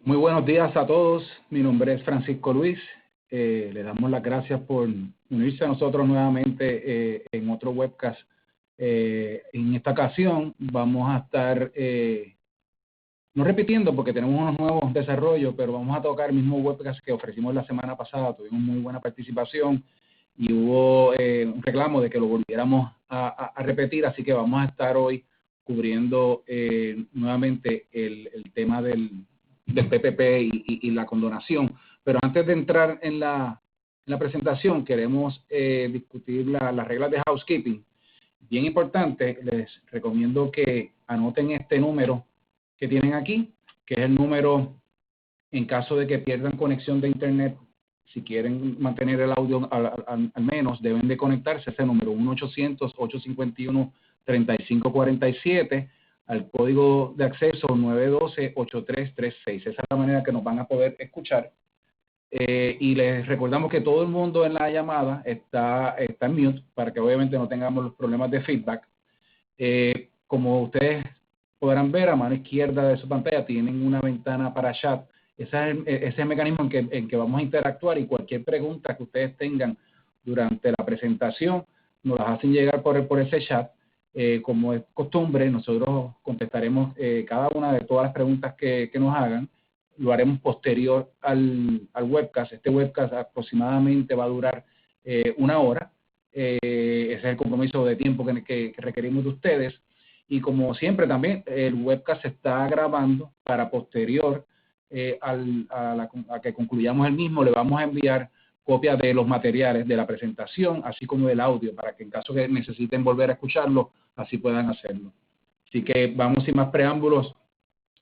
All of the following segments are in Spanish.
Muy buenos días a todos. Mi nombre es Francisco Luis. Le damos las gracias por unirse a nosotros nuevamente en otro webcast. En esta ocasión vamos a estar, no repitiendo porque tenemos unos nuevos desarrollos, pero vamos a tocar el mismo webcast que ofrecimos la semana pasada. Tuvimos muy buena participación y hubo un reclamo de que lo volviéramos a repetir, así que vamos a estar hoy cubriendo nuevamente el tema del PPP y la condonación. Pero antes de entrar en la presentación, queremos discutir las reglas de housekeeping. Bien importante, les recomiendo que anoten este número que tienen aquí, que es el número en caso de que pierdan conexión de internet. Si quieren mantener el audio al menos, deben de conectarse a ese número, 1-800-851-3547, al código de acceso 912-8336. Esa es la manera que nos van a poder escuchar. Y les recordamos que todo el mundo en la llamada está en mute para que obviamente no tengamos los problemas de feedback. Como ustedes podrán ver, a mano izquierda de su pantalla tienen una ventana para chat. Ese es el mecanismo en que vamos a interactuar, y cualquier pregunta que ustedes tengan durante la presentación nos las hacen llegar por ese chat. Como es costumbre, nosotros contestaremos cada una de todas las preguntas que nos hagan. Lo haremos posterior al webcast. Este webcast aproximadamente va a durar 1 hora. Ese es el compromiso de tiempo que requerimos de ustedes. Y como siempre también, el webcast se está grabando para posterior a que concluyamos el mismo. Le vamos a enviar copias de los materiales de la presentación, así como del audio, para que en caso que necesiten volver a escucharlo, así puedan hacerlo. Así que vamos sin más preámbulos.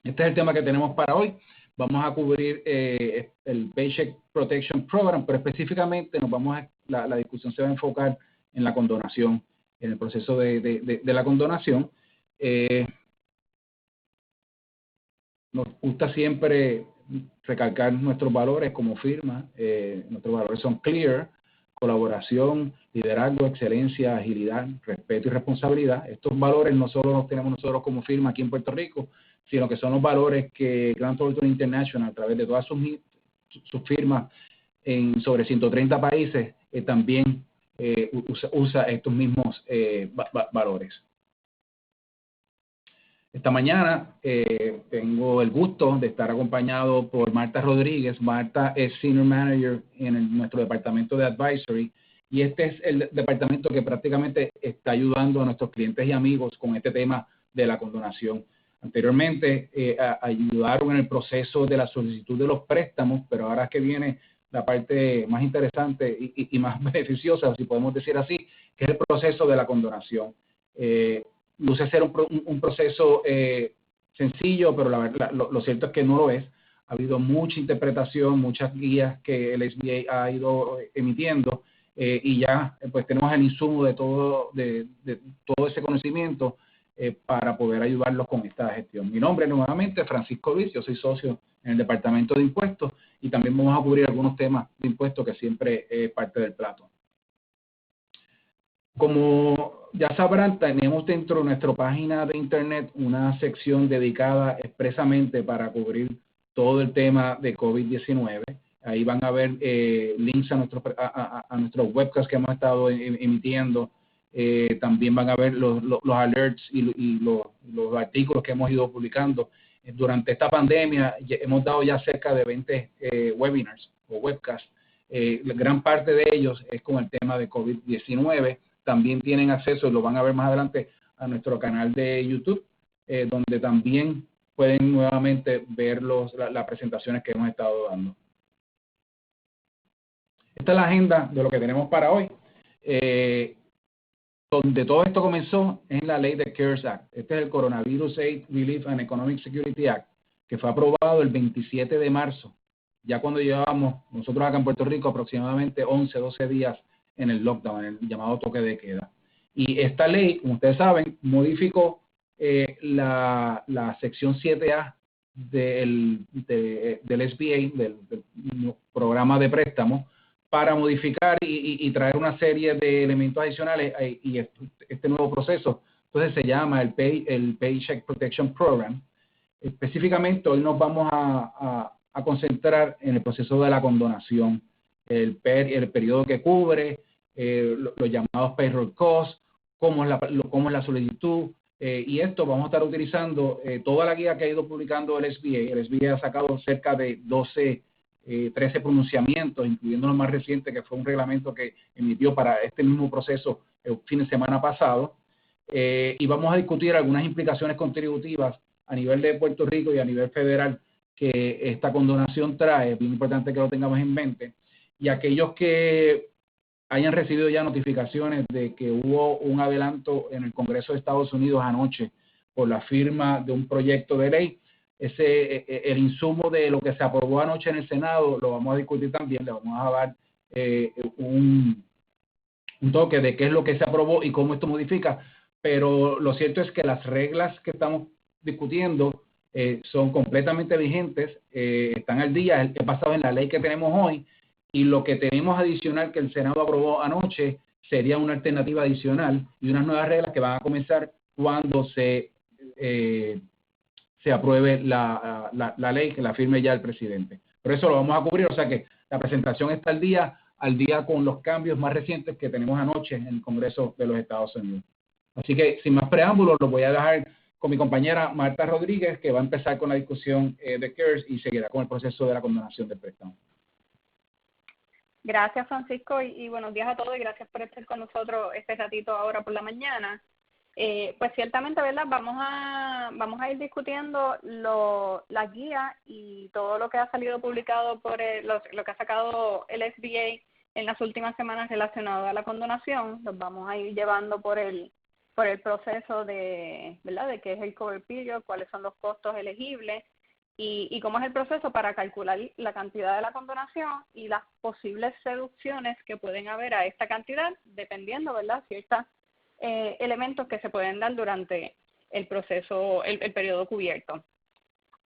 Este es el tema que tenemos para hoy. Vamos a cubrir el Paycheck Protection Program, pero específicamente la discusión se va a enfocar en la condonación, en el proceso de la condonación. Nos gusta siempre recalcar nuestros valores como firma. Nuestros valores son clear, colaboración, liderazgo, excelencia, agilidad, respeto y responsabilidad. Estos valores no solo los tenemos nosotros como firma aquí en Puerto Rico, sino que son los valores que Grant Thornton International, a través de todas sus firmas en sobre 130 países, también usa estos mismos valores. Esta mañana tengo el gusto de estar acompañado por Marta Rodríguez. Marta es Senior Manager en nuestro departamento de Advisory, y este es el departamento que prácticamente está ayudando a nuestros clientes y amigos con este tema de la condonación. Anteriormente ayudaron en el proceso de la solicitud de los préstamos, pero ahora es que viene la parte más interesante y más beneficiosa, si podemos decir así, que es el proceso de la condonación. Luce ser un proceso sencillo, pero lo cierto es que no lo es. Ha habido mucha interpretación, muchas guías que el SBA ha ido emitiendo, y ya pues tenemos el insumo de todo ese conocimiento para poder ayudarlos con esta gestión. Mi nombre nuevamente es Francisco Luis, yo soy socio en el Departamento de Impuestos, y también vamos a cubrir algunos temas de impuestos que siempre es parte del plato. Como ya sabrán, tenemos dentro de nuestra página de internet una sección dedicada expresamente para cubrir todo el tema de COVID-19. Ahí van a ver links a nuestros webcasts que hemos estado emitiendo. También van a ver los alerts y los artículos que hemos ido publicando. Durante esta pandemia hemos dado ya cerca de 20 webinars o webcasts. Gran parte de ellos es con el tema de COVID-19. También tienen acceso, y lo van a ver más adelante, a nuestro canal de YouTube, donde también pueden nuevamente ver las presentaciones que hemos estado dando. Esta es la agenda de lo que tenemos para hoy. Donde todo esto comenzó en la ley de CARES Act. Este es el Coronavirus Aid, Relief and Economic Security Act, que fue aprobado el 27 de marzo, ya cuando llevábamos nosotros acá en Puerto Rico aproximadamente 11, 12 días en el lockdown, en el llamado toque de queda. Y esta ley, como ustedes saben, modificó la sección 7A del SBA, del programa de préstamo, para modificar y traer una serie de elementos adicionales, y este nuevo proceso entonces se llama el Paycheck Protection Program. Específicamente hoy nos vamos a a concentrar en el proceso de la condonación, el periodo que cubre, los llamados payroll costs, cómo es la solicitud, y esto vamos a estar utilizando toda la guía que ha ido publicando el SBA. El SBA ha sacado cerca de 13 pronunciamientos, incluyendo los más recientes, que fue un reglamento que emitió para este mismo proceso el fin de semana pasado, y vamos a discutir algunas implicaciones contributivas a nivel de Puerto Rico y a nivel federal que esta condonación trae. Es bien importante que lo tengamos en mente, y aquellos que hayan recibido ya notificaciones de que hubo un adelanto en el Congreso de Estados Unidos anoche por la firma de un proyecto de ley, el insumo de lo que se aprobó anoche en el Senado lo vamos a discutir también. Le vamos a dar un toque de qué es lo que se aprobó y cómo esto modifica, pero lo cierto es que las reglas que estamos discutiendo son completamente vigentes, están al día, es basado en la ley que tenemos hoy, y lo que tenemos adicional que el Senado aprobó anoche sería una alternativa adicional y unas nuevas reglas que van a comenzar cuando se apruebe la ley, que la firme ya el presidente. Por eso lo vamos a cubrir, o sea que la presentación está al día con los cambios más recientes que tenemos anoche en el Congreso de los Estados Unidos. Así que, sin más preámbulos, lo voy a dejar con mi compañera Marta Rodríguez, que va a empezar con la discusión de CARES y seguirá con el proceso de la condonación del préstamo. Gracias, Francisco, y buenos días a todos, y gracias por estar con nosotros este ratito ahora por la mañana. Pues ciertamente, ¿verdad? Vamos a ir discutiendo la guía y todo lo que ha salido publicado por lo que ha sacado el SBA en las últimas semanas relacionado a la condonación. Los vamos a ir llevando por el proceso de, ¿verdad?, de qué es el cover period, cuáles son los costos elegibles y cómo es el proceso para calcular la cantidad de la condonación y las posibles reducciones que pueden haber a esta cantidad, dependiendo, ¿verdad?, ciertos elementos que se pueden dar durante el proceso, el periodo cubierto.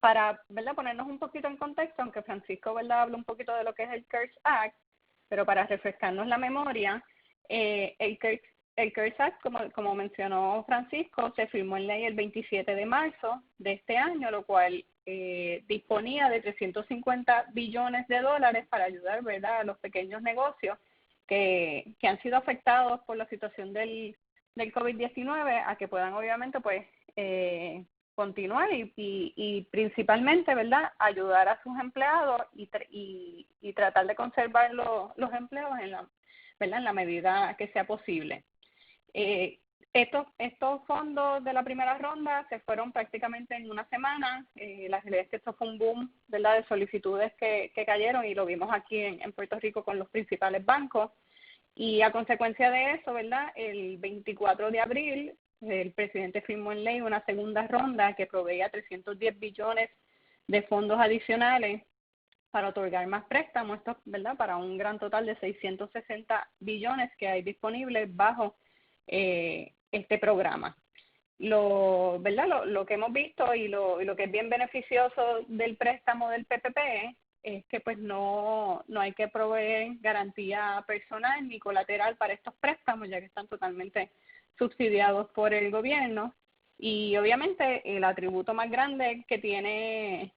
Para, ¿verdad?, ponernos un poquito en contexto, aunque Francisco, ¿verdad?, habla un poquito de lo que es el CARES Act, pero para refrescarnos la memoria, el CARES Act, como mencionó Francisco, se firmó en ley el 27 de marzo de este año, lo cual disponía de 350 billones de dólares para ayudar, ¿verdad?, a los pequeños negocios que han sido afectados por la situación del COVID-19 a que puedan obviamente pues continuar y principalmente, ¿verdad?, ayudar a sus empleados y tratar de conservar los empleos ¿verdad?, en la medida que sea posible. Estos fondos de la primera ronda se fueron prácticamente en una semana. La realidad es que esto fue un boom, ¿verdad?, de solicitudes que cayeron, y lo vimos aquí en Puerto Rico con los principales bancos. Y a consecuencia de eso, ¿verdad?, el 24 de abril el presidente firmó en ley una segunda ronda que proveía 310 billones de fondos adicionales para otorgar más préstamos, esto, ¿verdad?, para un gran total de 660 billones que hay disponibles bajo este programa. ¿Verdad? Lo que hemos visto y lo que es bien beneficioso del préstamo del PPP es que pues no hay que proveer garantía personal ni colateral para estos préstamos, ya que están totalmente subsidiados por el gobierno. Y obviamente el atributo más grande que tienen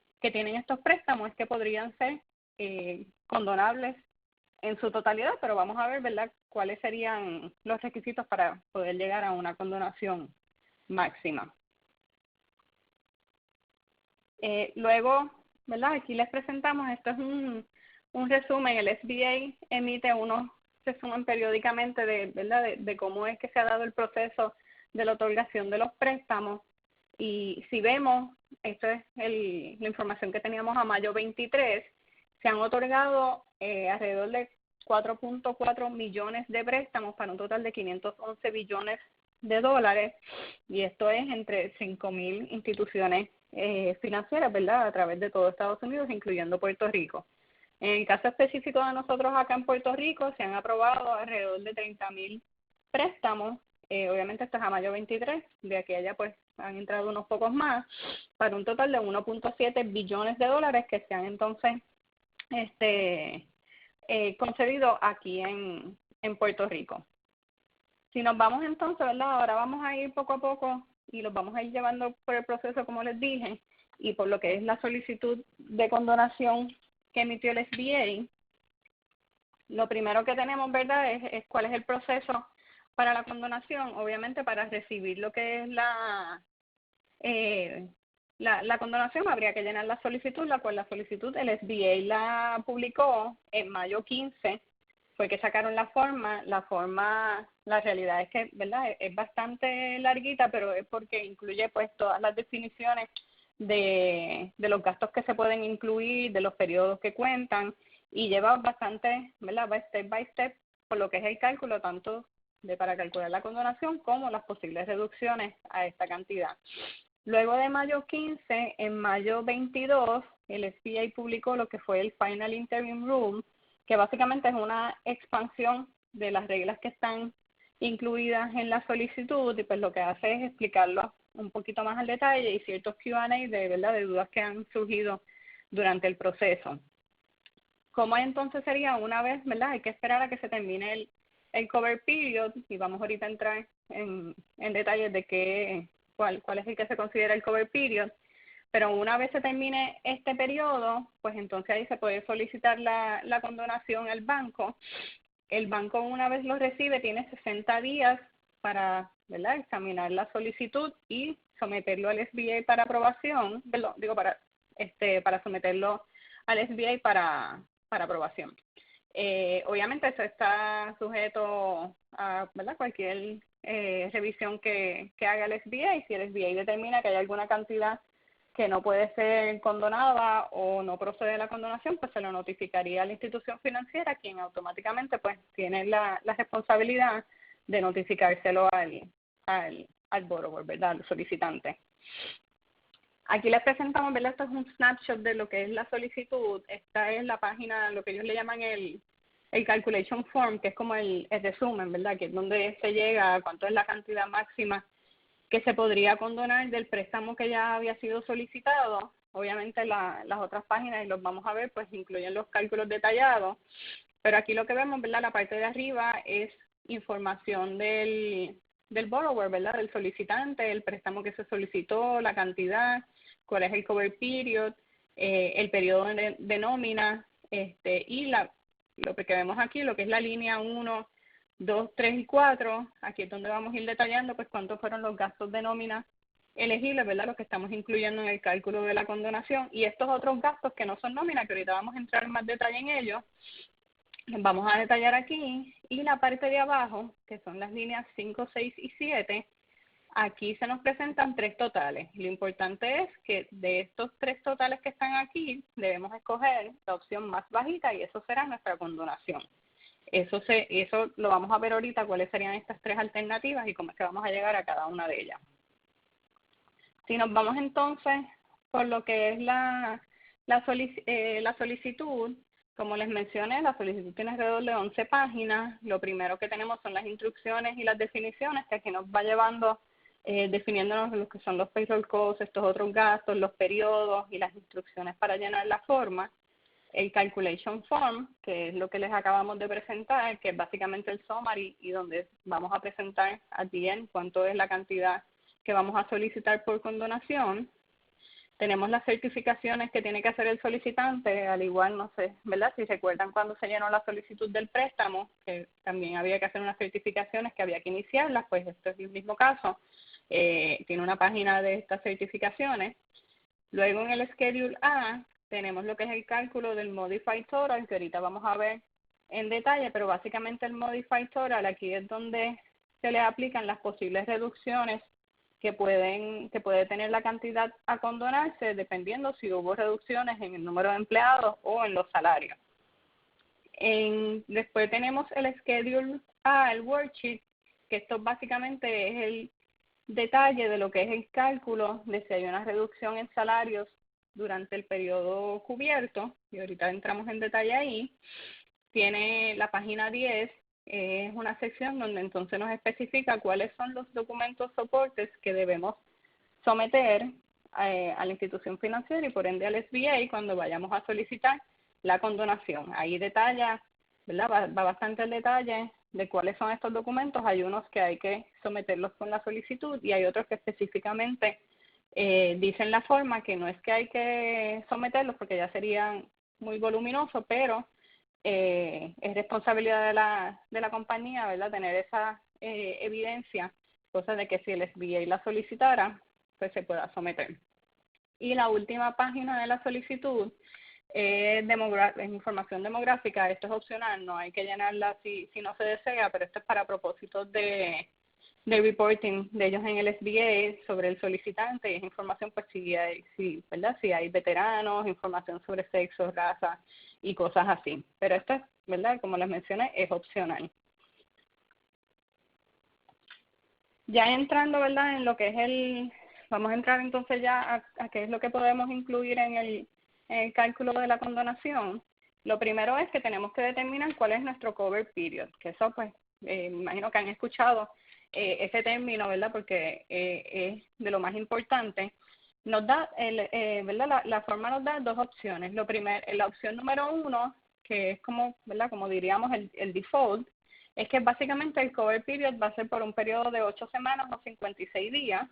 estos préstamos es que podrían ser condonables en su totalidad, pero vamos a ver, ¿verdad?, cuáles serían los requisitos para poder llegar a una condonación máxima. Luego, ¿verdad?, aquí les presentamos, esto es un resumen. El SBA emite unos resumen periódicamente de cómo es que se ha dado el proceso de la otorgación de los préstamos, y si vemos, esto es la información que teníamos a mayo 23, se han otorgado alrededor de 4.4 millones de préstamos para un total de 511 billones de dólares, y esto es entre 5.000 instituciones financieras, ¿verdad?, a través de todo Estados Unidos, incluyendo Puerto Rico. En el caso específico de nosotros acá en Puerto Rico, se han aprobado alrededor de 30.000 préstamos. Obviamente esto es a mayo 23, de aquí a allá pues han entrado unos pocos más, para un total de 1.7 billones de dólares que se han entonces concedido aquí en Puerto Rico. Si nos vamos entonces, ¿verdad?, ahora vamos a ir poco a poco y los vamos a ir llevando por el proceso, como les dije, y por lo que es la solicitud de condonación que emitió el SBA, lo primero que tenemos, ¿verdad?, es cuál es el proceso para la condonación. Obviamente, para recibir lo que es la condonación, habría que llenar la solicitud, la cual la solicitud el SBA la publicó en mayo 15, fue que sacaron la forma. La realidad es que, ¿verdad?, es bastante larguita, pero es porque incluye pues todas las definiciones de los gastos que se pueden incluir, de los periodos que cuentan, y lleva bastante, ¿verdad?, va step by step por lo que es el cálculo tanto para calcular la condonación como las posibles reducciones a esta cantidad. Luego de mayo 15, en mayo 22, el SBA publicó lo que fue el Final Interim Rule, que básicamente es una expansión de las reglas que están incluidas en la solicitud, y pues lo que hace es explicarlo un poquito más al detalle y ciertos Q&A de dudas que han surgido durante el proceso. ¿Cómo entonces sería una vez, verdad? Hay que esperar a que se termine el cover period, y vamos ahorita a entrar en detalles de cuál es el que se considera el cover period. Pero una vez se termine este periodo, pues entonces ahí se puede solicitar la condonación al banco. El banco, una vez lo recibe, tiene 60 días para, ¿verdad?, examinar la solicitud y someterlo al SBA para aprobación, para someterlo al SBA para aprobación. Obviamente eso está sujeto a, ¿verdad?, cualquier revisión que haga el SBA, y si el SBA determina que hay alguna cantidad que no puede ser condonada o no procede la condonación, pues se lo notificaría a la institución financiera, quien automáticamente pues tiene la responsabilidad de notificárselo al borrower, ¿verdad?, al solicitante. Aquí les presentamos, ¿verdad?, esto es un snapshot de lo que es la solicitud. Esta es la página, lo que ellos le llaman el calculation form, que es como el resumen, ¿verdad?, que es donde se llega a cuánto es la cantidad máxima que se podría condonar del préstamo que ya había sido solicitado. Obviamente las otras páginas, y los vamos a ver, pues incluyen los cálculos detallados, pero aquí lo que vemos, ¿verdad?, la parte de arriba es información del borrower, ¿verdad?, del solicitante, el préstamo que se solicitó, la cantidad, cuál es el cover period, el periodo de nómina, y lo que vemos aquí, lo que es la línea 1, 2, 3 y 4, aquí es donde vamos a ir detallando pues cuántos fueron los gastos de nómina elegibles, ¿verdad?, los que estamos incluyendo en el cálculo de la condonación, y estos otros gastos que no son nómina, que ahorita vamos a entrar en más detalle en ellos, vamos a detallar aquí. Y la parte de abajo, que son las líneas 5, 6 y 7, aquí se nos presentan 3 totales. Lo importante es que de estos 3 totales que están aquí, debemos escoger la opción más bajita, y eso será nuestra condonación. Eso lo vamos a ver ahorita, cuáles serían estas 3 alternativas y cómo es que vamos a llegar a cada una de ellas. Si nos vamos entonces por lo que es la solicitud, como les mencioné, la solicitud tiene alrededor de 11 páginas. Lo primero que tenemos son las instrucciones y las definiciones, que aquí nos va llevando, definiéndonos lo que son los payroll costs, estos otros gastos, los periodos y las instrucciones para llenar la forma. El calculation form, que es lo que les acabamos de presentar, que es básicamente el summary, y donde vamos a presentar at the end cuánto es la cantidad que vamos a solicitar por condonación. Tenemos las certificaciones que tiene que hacer el solicitante, al igual, no sé, ¿verdad?, si recuerdan cuando se llenó la solicitud del préstamo, que también había que hacer unas certificaciones que había que iniciarlas, pues esto es el mismo caso. Tiene una página de estas certificaciones. Luego en el Schedule A tenemos lo que es el cálculo del Modified Total, que ahorita vamos a ver en detalle, pero básicamente el Modified Total aquí es donde se le aplican las posibles reducciones que puede tener la cantidad a condonarse, dependiendo si hubo reducciones en el número de empleados o en los salarios. Después tenemos el Schedule A, el Worksheet, que esto básicamente es el detalle de lo que es el cálculo de si hay una reducción en salarios durante el periodo cubierto, y ahorita entramos en detalle ahí. Tiene la página 10, es una sección donde entonces nos especifica cuáles son los documentos soportes que debemos someter a la institución financiera y por ende al SBA cuando vayamos a solicitar la condonación. Ahí detalla, ¿verdad?, va bastante el detalle de cuáles son estos documentos. Hay unos que hay que someterlos con la solicitud y hay otros que específicamente Dice en la forma que no es que hay que someterlos porque ya serían muy voluminosos, pero es responsabilidad de la compañía, ¿verdad?, tener esa evidencia, cosa de que si el SBA la solicitara, pues se pueda someter. Y la última página de la solicitud es información demográfica. Esto es opcional, no hay que llenarla si no se desea, pero esto es para propósitos de reporting de ellos en el SBA sobre el solicitante, y es información pues ¿verdad?, si hay veteranos, información sobre sexo, raza y cosas así. Pero esto es, ¿verdad?, como les mencioné, es opcional. Ya entrando, ¿verdad?, en lo que es vamos a entrar entonces ya a qué es lo que podemos incluir en el cálculo de la condonación. Lo primero es que tenemos que determinar cuál es nuestro cover period, que eso pues me imagino que han escuchado ese término, ¿verdad?, porque es de lo más importante. Nos da, ¿verdad?, la forma nos da dos opciones. La opción número 1, que es como, ¿verdad?, como diríamos el default, es que básicamente el cover period va a ser por un periodo de 8 semanas o 56 días,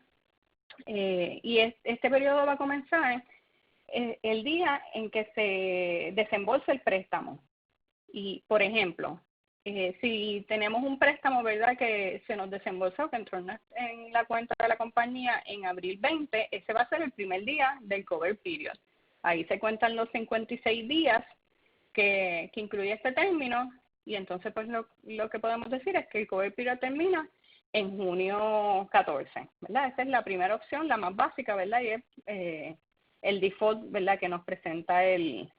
y este periodo va a comenzar el día en que se desembolsa el préstamo. Y, por ejemplo, si tenemos un préstamo, ¿verdad?, que se nos desembolsó, que entró en la cuenta de la compañía en abril 20, ese va a ser el primer día del cover period. Ahí se cuentan los 56 días que incluye este término, y entonces pues lo que podemos decir es que el cover period termina en junio 14, ¿verdad? Esa es la primera opción, la más básica, ¿verdad? Y es el default, ¿verdad?, que nos presenta el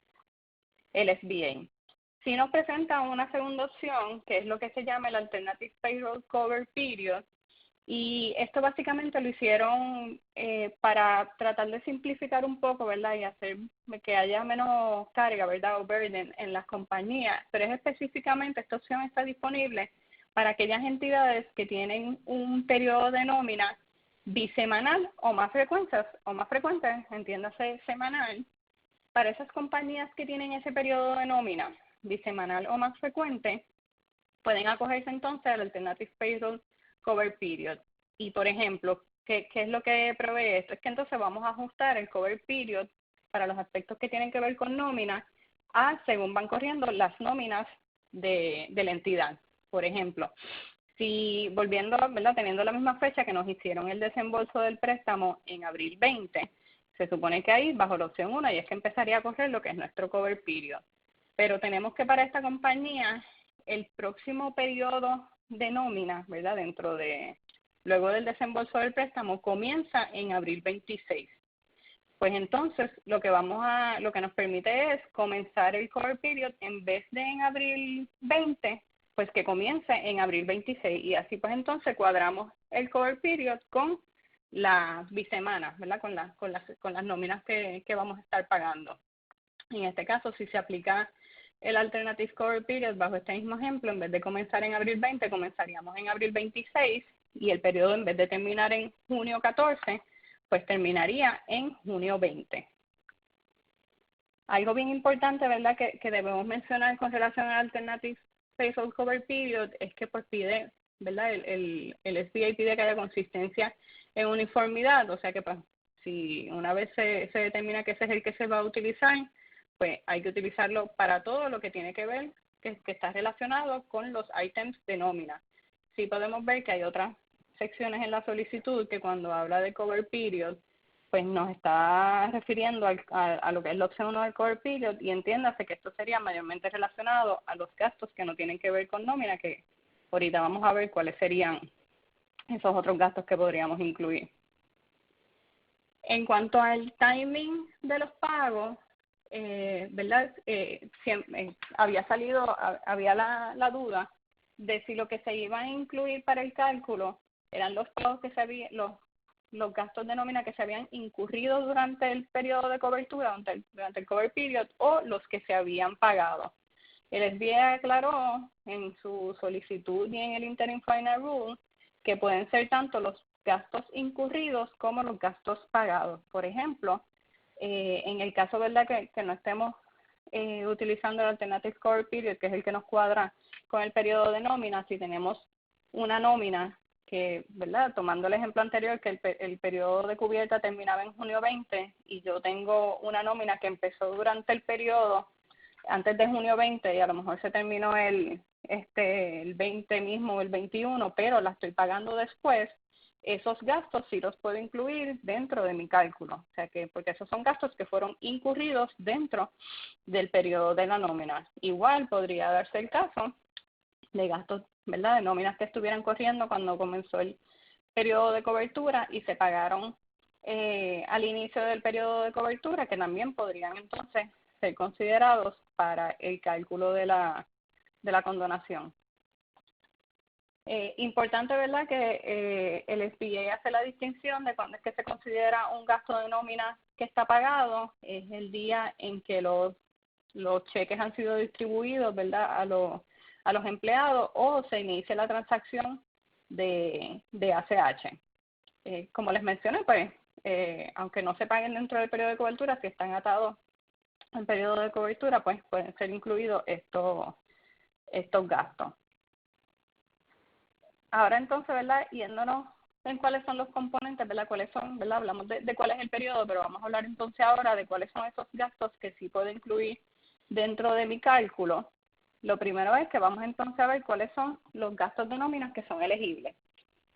SBA. Si nos presenta una segunda opción, que es lo que se llama el Alternative Payroll Cover Period, y esto básicamente lo hicieron para tratar de simplificar un poco, ¿verdad?, y hacer que haya menos carga, ¿verdad?, o burden en las compañías, pero es específicamente, esta opción está disponible para aquellas entidades que tienen un periodo de nómina bisemanal o más frecuente, entiéndase semanal. Para esas compañías que tienen ese periodo de nómina bisemanal o más frecuente, pueden acogerse entonces al Alternative Payroll Cover Period. Y, por ejemplo, ¿qué es lo que provee esto? Es que entonces vamos a ajustar el Cover Period para los aspectos que tienen que ver con nómina según van corriendo las nóminas de la entidad. Por ejemplo, si volviendo, ¿verdad?, teniendo la misma fecha que nos hicieron el desembolso del préstamo en abril 20, se supone que ahí, bajo la opción 1, y es que empezaría a correr lo que es nuestro Cover Period. Pero tenemos que para esta compañía, el próximo periodo de nómina, ¿verdad?, luego del desembolso del préstamo, comienza en abril 26. Pues entonces lo que nos permite es comenzar el cover period en vez de en abril 20, pues que comience en abril 26, y así pues entonces cuadramos el cover period con las bisemanas, ¿verdad?, con las nóminas que vamos a estar pagando. En este caso, si se aplica el Alternative Cover Period bajo este mismo ejemplo, en vez de comenzar en abril 20, comenzaríamos en abril 26, y el periodo, en vez de terminar en junio 14, pues terminaría en junio 20. Algo bien importante, ¿verdad?, que debemos mencionar con relación al Alternative Payroll Cover Period es que pues pide, ¿verdad?, el SBA pide que haya consistencia en uniformidad, o sea que pues si una vez se determina que ese es el que se va a utilizar, pues hay que utilizarlo para todo lo que tiene que ver, que está relacionado con los ítems de nómina. Sí podemos ver que hay otras secciones en la solicitud que cuando habla de cover period, pues nos está refiriendo a lo que es la opción 1 del cover period, y entiéndase que esto sería mayormente relacionado a los gastos que no tienen que ver con nómina, que ahorita vamos a ver cuáles serían esos otros gastos que podríamos incluir. En cuanto al timing de los pagos, ¿verdad? Había la duda de si lo que se iba a incluir para el cálculo eran los pagos los gastos de nómina que se habían incurrido durante el periodo de cobertura, durante el cover period, o los que se habían pagado. El SBA aclaró en su solicitud y en el Interim Final Rule que pueden ser tanto los gastos incurridos como los gastos pagados. Por ejemplo, en el caso, ¿verdad?, que no estemos utilizando el Alternative Cover Period, que es el que nos cuadra con el periodo de nómina, si tenemos una nómina que, ¿verdad? Tomando el ejemplo anterior, que el periodo de cubierta terminaba en junio 20 y yo tengo una nómina que empezó durante el periodo antes de junio 20 y a lo mejor se terminó el 20 mismo o el 21, pero la estoy pagando después, esos gastos sí los puedo incluir dentro de mi cálculo. O sea que, porque esos son gastos que fueron incurridos dentro del periodo de la nómina. Igual podría darse el caso de gastos, ¿verdad?, de nóminas que estuvieran corriendo cuando comenzó el periodo de cobertura y se pagaron al inicio del periodo de cobertura, que también podrían entonces ser considerados para el cálculo de la condonación. Importante, ¿verdad?, que el SBA hace la distinción de cuando es que se considera un gasto de nómina que está pagado, es el día en que los cheques han sido distribuidos, ¿verdad?, a los empleados o se inicia la transacción de ACH. Como les mencioné, pues, aunque no se paguen dentro del periodo de cobertura, si están atados al periodo de cobertura, pues pueden ser incluidos estos gastos. Ahora entonces, ¿verdad?, yéndonos en cuáles son los componentes, ¿verdad?, cuáles son, ¿verdad?, hablamos de cuál es el periodo, pero vamos a hablar entonces ahora de cuáles son esos gastos que sí puedo incluir dentro de mi cálculo. Lo primero es que vamos entonces a ver cuáles son los gastos de nóminas que son elegibles.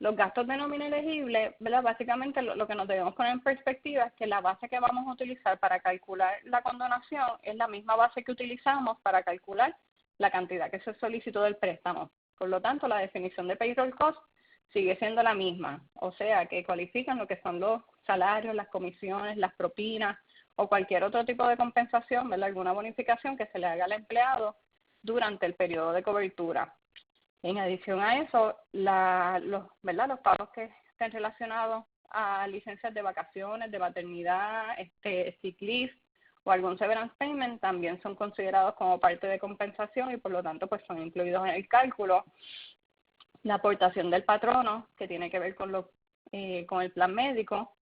Los gastos de nómina elegibles, ¿verdad?, básicamente lo que nos debemos poner en perspectiva es que la base que vamos a utilizar para calcular la condonación es la misma base que utilizamos para calcular la cantidad que se solicitó del préstamo. Por lo tanto, la definición de payroll cost sigue siendo la misma, o sea, que cualifican lo que son los salarios, las comisiones, las propinas o cualquier otro tipo de compensación, ¿verdad?, alguna bonificación que se le haga al empleado durante el periodo de cobertura. En adición a eso, los pagos que estén relacionados a licencias de vacaciones, de maternidad, sick leave o algún severance payment también son considerados como parte de compensación y por lo tanto pues son incluidos en el cálculo. La aportación del patrono, que tiene que ver con el plan médico,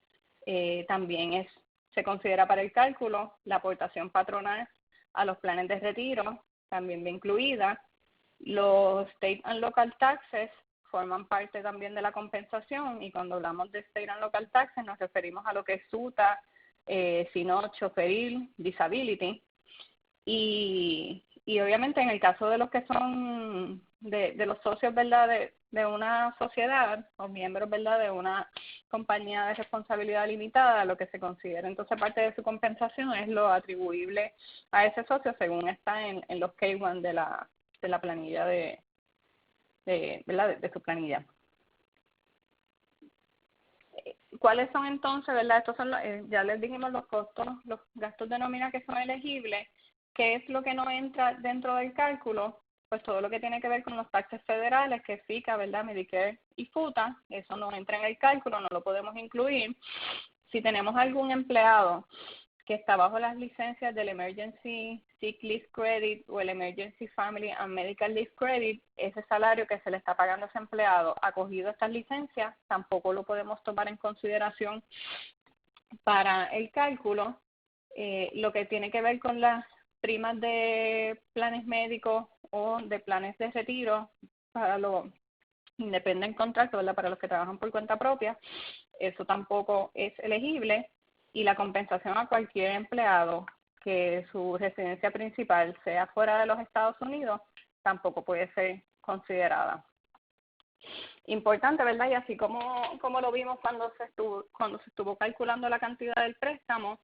también se considera para el cálculo. La aportación patronal a los planes de retiro también va incluida. Los state and local taxes forman parte también de la compensación y cuando hablamos de state and local taxes nos referimos a lo que es SUTA, SINO, choferil, disability y obviamente en el caso de los que son de los socios, ¿verdad?, de una sociedad o miembros, ¿verdad?, de una compañía de responsabilidad limitada, lo que se considera entonces parte de su compensación es lo atribuible a ese socio según está en los K1 de la planilla ¿verdad?, de su planilla. ¿Cuáles son entonces, verdad? Estos son ya les dijimos los costos, los gastos de nómina que son elegibles. ¿Qué es lo que no entra dentro del cálculo? Pues todo lo que tiene que ver con los taxes federales, que es FICA, ¿verdad?, Medicare y FUTA, eso no entra en el cálculo, no lo podemos incluir. Si tenemos algún empleado que está bajo las licencias del Emergency Sick Leave Credit o el Emergency Family and Medical Leave Credit, ese salario que se le está pagando a ese empleado acogido a estas licencias, tampoco lo podemos tomar en consideración para el cálculo. Lo que tiene que ver con las primas de planes médicos o de planes de retiro para los independent contractors, ¿verdad?, para los que trabajan por cuenta propia, eso tampoco es elegible. Y la compensación a cualquier empleado que su residencia principal sea fuera de los Estados Unidos tampoco puede ser considerada. Importante, ¿verdad? Y así como lo vimos cuando se estuvo calculando la cantidad del préstamo,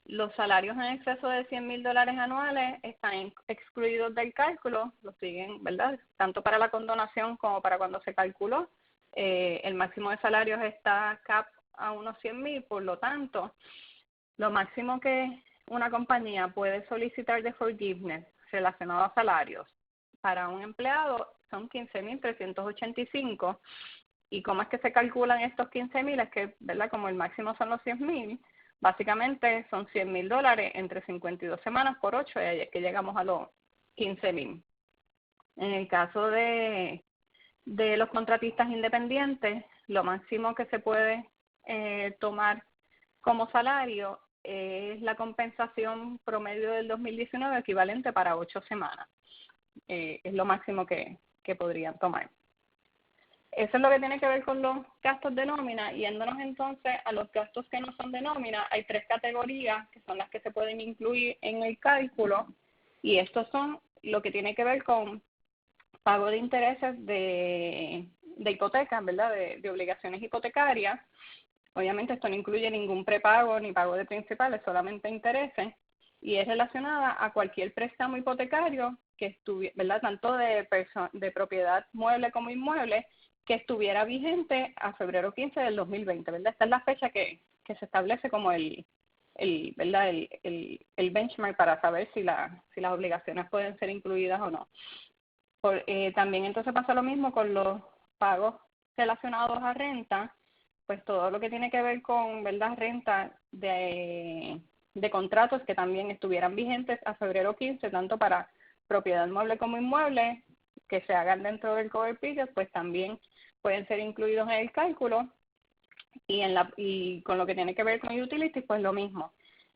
los salarios en exceso de $100,000 anuales están excluidos del cálculo, lo siguen, ¿verdad?, tanto para la condonación como para cuando se calculó. El máximo de salarios está cap a unos 100,000, por lo tanto, lo máximo que una compañía puede solicitar de forgiveness relacionado a salarios para un empleado son 15,385. ¿Y cómo es que se calculan estos 15,000? Es que, ¿verdad?, como el máximo son los 100,000, básicamente son $100,000 entre 52 semanas por 8 y ahí es que llegamos a los 15,000. En el caso de los contratistas independientes, lo máximo que se puede tomar como salario es la compensación promedio del 2019 equivalente para 8 semanas. Es lo máximo que podrían tomar. Eso es lo que tiene que ver con los gastos de nómina. Yéndonos entonces a los gastos que no son de nómina, hay 3 categorías que son las que se pueden incluir en el cálculo, y estos son lo que tiene que ver con pago de intereses de hipotecas, ¿verdad? De obligaciones hipotecarias. Obviamente esto no incluye ningún prepago ni pago de principales, solamente intereses, y es relacionada a cualquier préstamo hipotecario que estuviera, ¿verdad? Tanto de propiedad mueble como inmueble, que estuviera vigente a febrero 15 del 2020, ¿verdad? Esta es la fecha que se establece como ¿verdad? El benchmark para saber si las obligaciones pueden ser incluidas o no. También entonces pasa lo mismo con los pagos relacionados a renta, pues todo lo que tiene que ver con, ¿verdad?, renta de contratos que también estuvieran vigentes a febrero 15, tanto para propiedad mueble como inmueble, que se hagan dentro del cover period, pues también pueden ser incluidos en el cálculo. Y con lo que tiene que ver con utilities, pues lo mismo.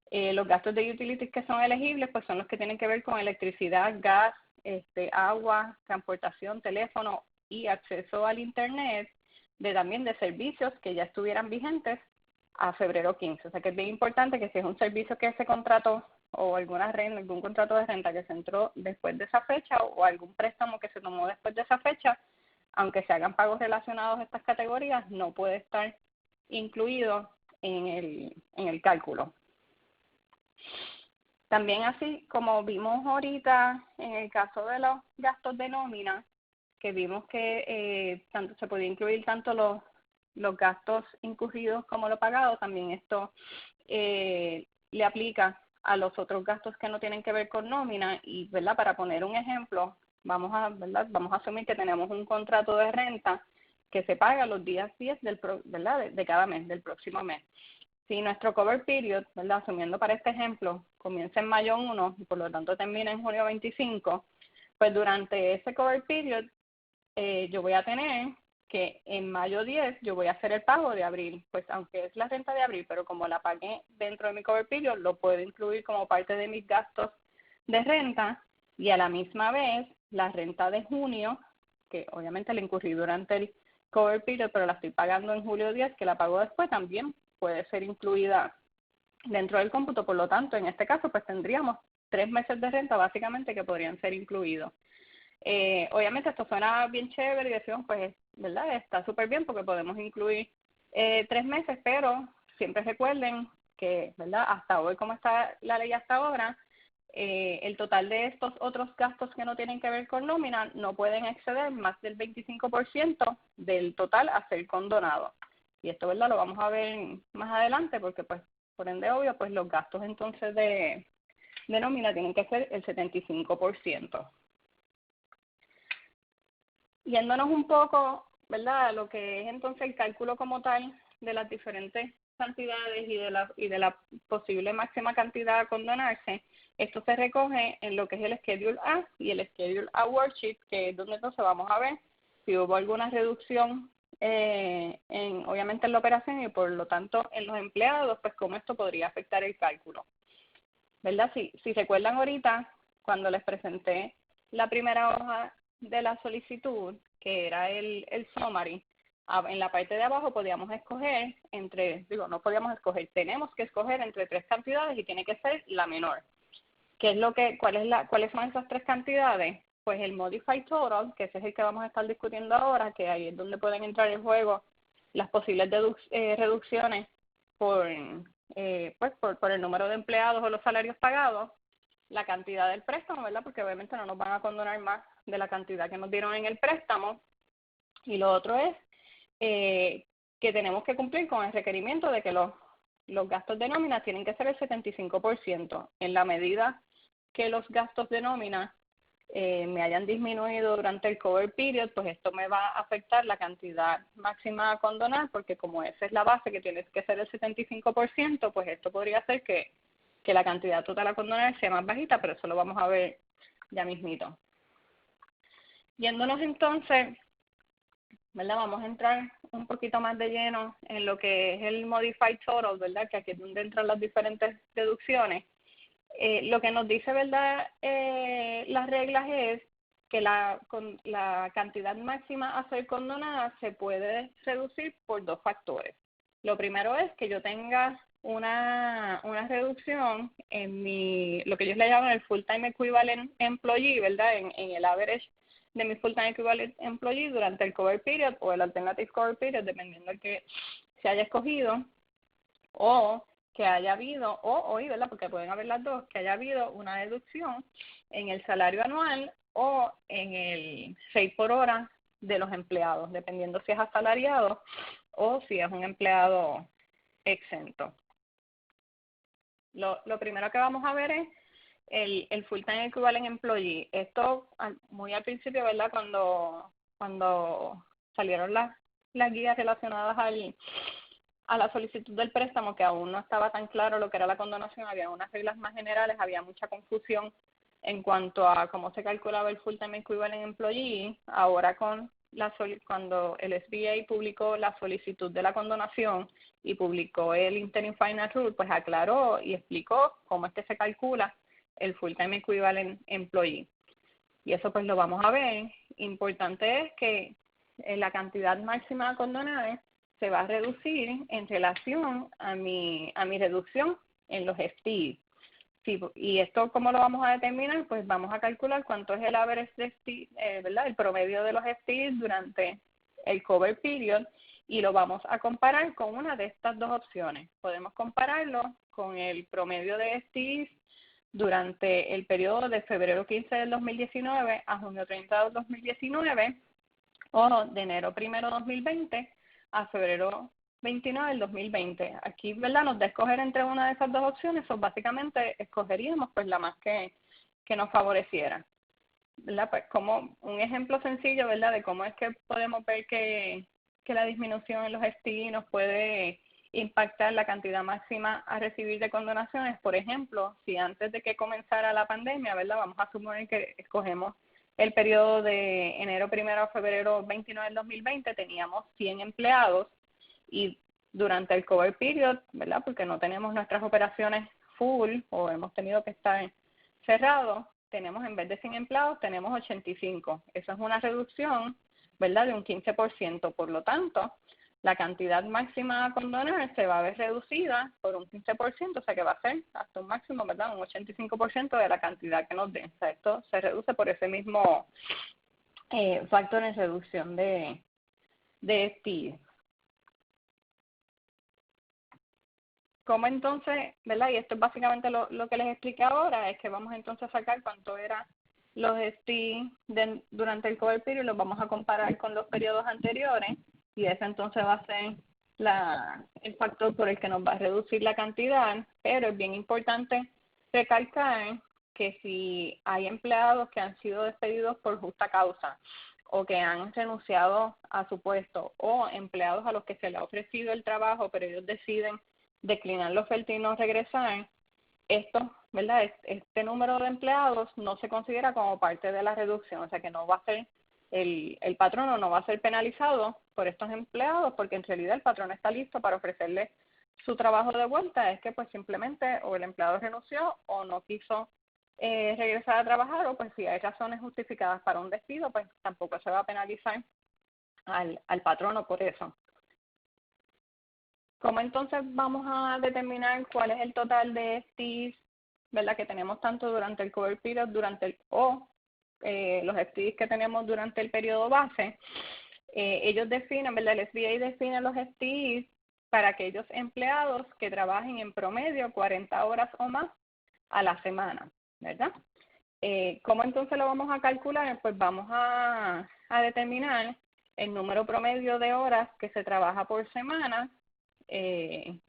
Los gastos de utilities que son elegibles, pues son los que tienen que ver con electricidad, gas, agua, transportación, teléfono y acceso al internet, también de servicios que ya estuvieran vigentes a febrero 15. O sea que es bien importante que si es un servicio que se contrató o algún contrato de renta que se entró después de esa fecha o algún préstamo que se tomó después de esa fecha, aunque se hagan pagos relacionados a estas categorías, no puede estar incluido en el cálculo. También, así como vimos ahorita en el caso de los gastos de nómina, que vimos que tanto se podía incluir tanto los gastos incurridos como lo pagado, también esto le aplica a los otros gastos que no tienen que ver con nómina. Y, ¿verdad?, para poner un ejemplo, vamos a asumir que tenemos un contrato de renta que se paga los días 10 ¿verdad?, de cada mes, del próximo mes. Si nuestro cover period, ¿verdad?, asumiendo para este ejemplo, comienza en mayo 1 y por lo tanto termina en junio 25, pues durante ese cover period yo voy a tener que en mayo 10 yo voy a hacer el pago de abril, pues aunque es la renta de abril, pero como la pagué dentro de mi cover period, lo puedo incluir como parte de mis gastos de renta, y a la misma vez la renta de junio, que obviamente la incurrí durante el cover period, pero la estoy pagando en julio 10, que la pago después, también puede ser incluida dentro del cómputo. Por lo tanto, en este caso, pues tendríamos 3 meses de renta básicamente que podrían ser incluidos. Obviamente esto suena bien chévere y decimos, pues, ¿verdad?, está súper bien porque podemos incluir 3 meses, pero siempre recuerden que, ¿verdad?, hasta hoy, como está la ley hasta ahora, el total de estos otros gastos que no tienen que ver con nómina no pueden exceder más del 25% del total a ser condonado. Y esto, ¿verdad?, lo vamos a ver más adelante porque, pues, por ende obvio, pues los gastos entonces de nómina tienen que ser el 75%. Yéndonos un poco, ¿verdad?, a lo que es entonces el cálculo como tal de las diferentes cantidades y de la posible máxima cantidad a condonarse, esto se recoge en lo que es el Schedule A y el Schedule A Worksheet, que es donde entonces vamos a ver si hubo alguna reducción obviamente en la operación y por lo tanto en los empleados, pues cómo esto podría afectar el cálculo, ¿verdad? Si recuerdan ahorita, cuando les presenté la primera hoja de la solicitud, que era el summary, en la parte de abajo podíamos escoger tenemos que escoger entre 3 cantidades y tiene que ser la menor. ¿Cuáles son esas 3 cantidades? Pues el Modified Total, que ese es el que vamos a estar discutiendo ahora, que ahí es donde pueden entrar en juego las posibles reducciones por el número de empleados o los salarios pagados, la cantidad del préstamo, ¿verdad?, porque obviamente no nos van a condonar más de la cantidad que nos dieron en el préstamo, y lo otro es que tenemos que cumplir con el requerimiento de que los gastos de nómina tienen que ser el 75%. En la medida que los gastos de nómina me hayan disminuido durante el cover period, pues esto me va a afectar la cantidad máxima a condonar, porque como esa es la base que tienes que ser el 75%, pues esto podría hacer que la cantidad total a condonar sea más bajita, pero eso lo vamos a ver ya mismito. Yéndonos entonces, ¿verdad?, vamos a entrar un poquito más de lleno en lo que es el Modified Total, ¿verdad?, que aquí es donde entran las diferentes deducciones. Lo que nos dice, ¿verdad?, las reglas es que la cantidad máxima a ser condonada se puede reducir por dos factores. Lo primero es que yo tenga una reducción en lo que ellos le llaman el full-time equivalent employee, ¿verdad? En el average de mi full-time equivalent employee durante el cover period o el alternative cover period, dependiendo del que se haya escogido, o que haya habido, hoy, ¿verdad? Porque pueden haber las dos, que haya habido una deducción en el salario anual o en el 6 por hora de los empleados, dependiendo si es asalariado o si es un empleado exento. Lo primero que vamos a ver es el full-time equivalent employee. Esto muy al principio, ¿verdad? Cuando salieron las guías relacionadas a la solicitud del préstamo, que aún no estaba tan claro lo que era la condonación, había unas reglas más generales, había mucha confusión en cuanto a cómo se calculaba el full-time equivalent employee. Ahora cuando el SBA publicó la solicitud de la condonación y publicó el Interim Final Rule, pues aclaró y explicó cómo es que se calcula el full-time equivalent employee. Y eso pues lo vamos a ver. Importante es que la cantidad máxima a condonar se va a reducir en relación a mi reducción en los FTEs. Sí, y esto, ¿cómo lo vamos a determinar? Pues vamos a calcular cuánto es el average de FTE, ¿verdad? El promedio de los FTEs durante el cover period, y lo vamos a comparar con una de estas dos opciones. Podemos compararlo con el promedio de FTEs durante el periodo de febrero 15 del 2019 a junio 30 del 2019, o de enero 1 2020 a febrero 29 del 2020. Aquí, ¿verdad?, nos da escoger entre una de esas dos opciones, o básicamente escogeríamos pues la más que nos favoreciera, ¿verdad? Pues como un ejemplo sencillo, ¿verdad?, de cómo es que podemos ver que la disminución en los FTE nos puede impactar la cantidad máxima a recibir de condonaciones. Por ejemplo, si antes de que comenzara la pandemia, ¿verdad?, vamos a suponer que escogemos el periodo de enero 1 a febrero 29 del 2020, teníamos 100 empleados, y durante el cover period, ¿verdad?, porque no tenemos nuestras operaciones full o hemos tenido que estar cerrados, tenemos, en vez de 100 empleados, tenemos 85. Eso es una reducción, ¿verdad?, de un 15%. Por lo tanto, la cantidad máxima a condonar se va a ver reducida por un 15%, o sea que va a ser hasta un máximo, ¿verdad?, un 85% de la cantidad que nos den. O sea, esto se reduce por ese mismo factor en reducción de FTE. ¿Cómo entonces, verdad? Y esto es básicamente lo que les expliqué ahora, es que vamos entonces a sacar cuánto eran los FTE durante el cover period, los vamos a comparar con los periodos anteriores, y ese entonces va a ser el factor por el que nos va a reducir la cantidad. Pero es bien importante recalcar que si hay empleados que han sido despedidos por justa causa o que han renunciado a su puesto, o empleados a los que se les ha ofrecido el trabajo pero ellos deciden declinar la oferta y no regresar, esto, ¿verdad?, este número de empleados no se considera como parte de la reducción, o sea que no va a ser, el patrono no va a ser penalizado por estos empleados, porque en realidad el patrono está listo para ofrecerle su trabajo de vuelta. Es que pues simplemente o el empleado renunció o no quiso regresar a trabajar, o pues si hay razones justificadas para un despido, pues tampoco se va a penalizar al patrono por eso. ¿Cómo entonces vamos a determinar cuál es el total de FTEs, ¿verdad?, que tenemos tanto durante el cover period, los FTEs que tenemos durante el periodo base? Ellos definen, ¿verdad?, el SBA define los FTEs para aquellos empleados que trabajen en promedio 40 horas o más a la semana, ¿verdad? ¿Cómo entonces lo vamos a calcular? Pues vamos a determinar el número promedio de horas que se trabaja por semana,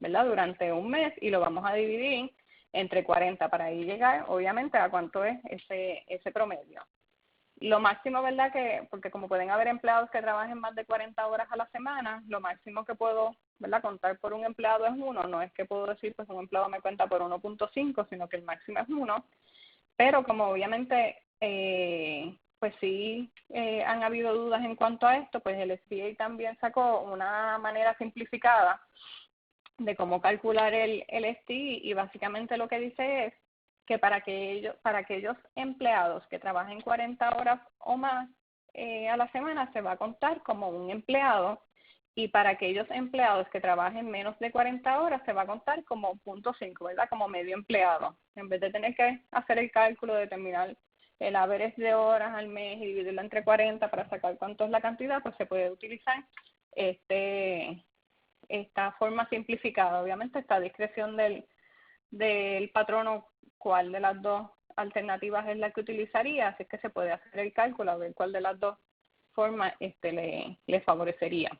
¿verdad?, durante un mes, y lo vamos a dividir entre 40 para ahí llegar, obviamente, a cuánto es ese promedio. Lo máximo, ¿verdad?, porque como pueden haber empleados que trabajen más de 40 horas a la semana, lo máximo que puedo, ¿verdad?, contar por un empleado es 1. No es que puedo decir, pues un empleado me cuenta por 1.5, sino que el máximo es 1. Pero como obviamente pues sí han habido dudas en cuanto a esto, pues el SBA también sacó una manera simplificada de cómo calcular el FTE, y básicamente lo que dice es que para aquellos empleados que trabajen 40 horas o más a la semana se va a contar como un empleado, y para aquellos empleados que trabajen menos de 40 horas se va a contar como 0.5, ¿verdad? Como medio empleado. En vez de tener que hacer el cálculo, determinar el average de horas al mes y dividirlo entre 40 para sacar cuánto es la cantidad, pues se puede utilizar esta forma simplificada. Obviamente está a discreción del patrono cuál de las dos alternativas es la que utilizaría, así que se puede hacer el cálculo a ver cuál de las dos formas le favorecería.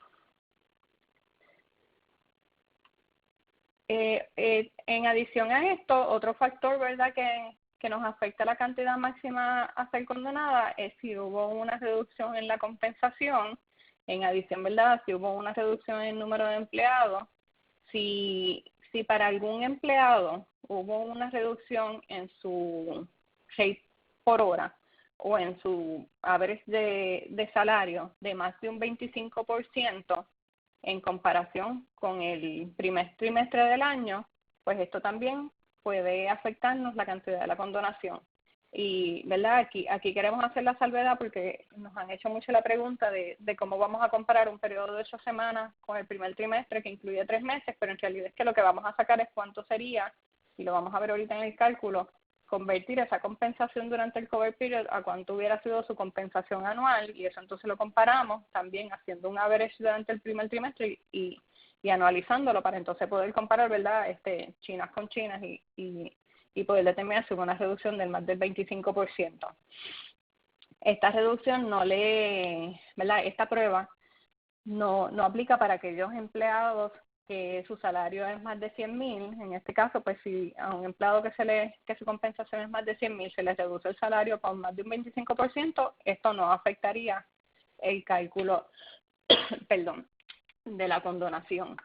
En adición a esto, otro factor, ¿verdad?, que nos afecta la cantidad máxima a ser condonada es si hubo una reducción en la compensación. En adición, ¿verdad?, si hubo una reducción en el número de empleados. Si para algún empleado hubo una reducción en su rate por hora o en su average de salario de más de un 25%, en comparación con el primer trimestre del año, pues esto también puede afectarnos la cantidad de la condonación. Y, ¿verdad? Aquí queremos hacer la salvedad porque nos han hecho mucho la pregunta de cómo vamos a comparar un periodo de 8 semanas con el primer trimestre, que incluye 3 meses, pero en realidad es que lo que vamos a sacar es cuánto sería, y lo vamos a ver ahorita en el cálculo, convertir esa compensación durante el cover period a cuánto hubiera sido su compensación anual, y eso entonces lo comparamos también haciendo un average durante el primer trimestre y anualizándolo para entonces poder comparar, ¿verdad?, chinas con chinas y poder determinar si hubo una reducción del más del 25%. Esta reducción ¿verdad?, esta prueba no aplica para aquellos empleados que su salario es más de 100,000. En este caso, pues si a un empleado que su compensación es más de 100,000 se le reduce el salario con más de un 25%, esto no afectaría el cálculo perdón, de la condonación.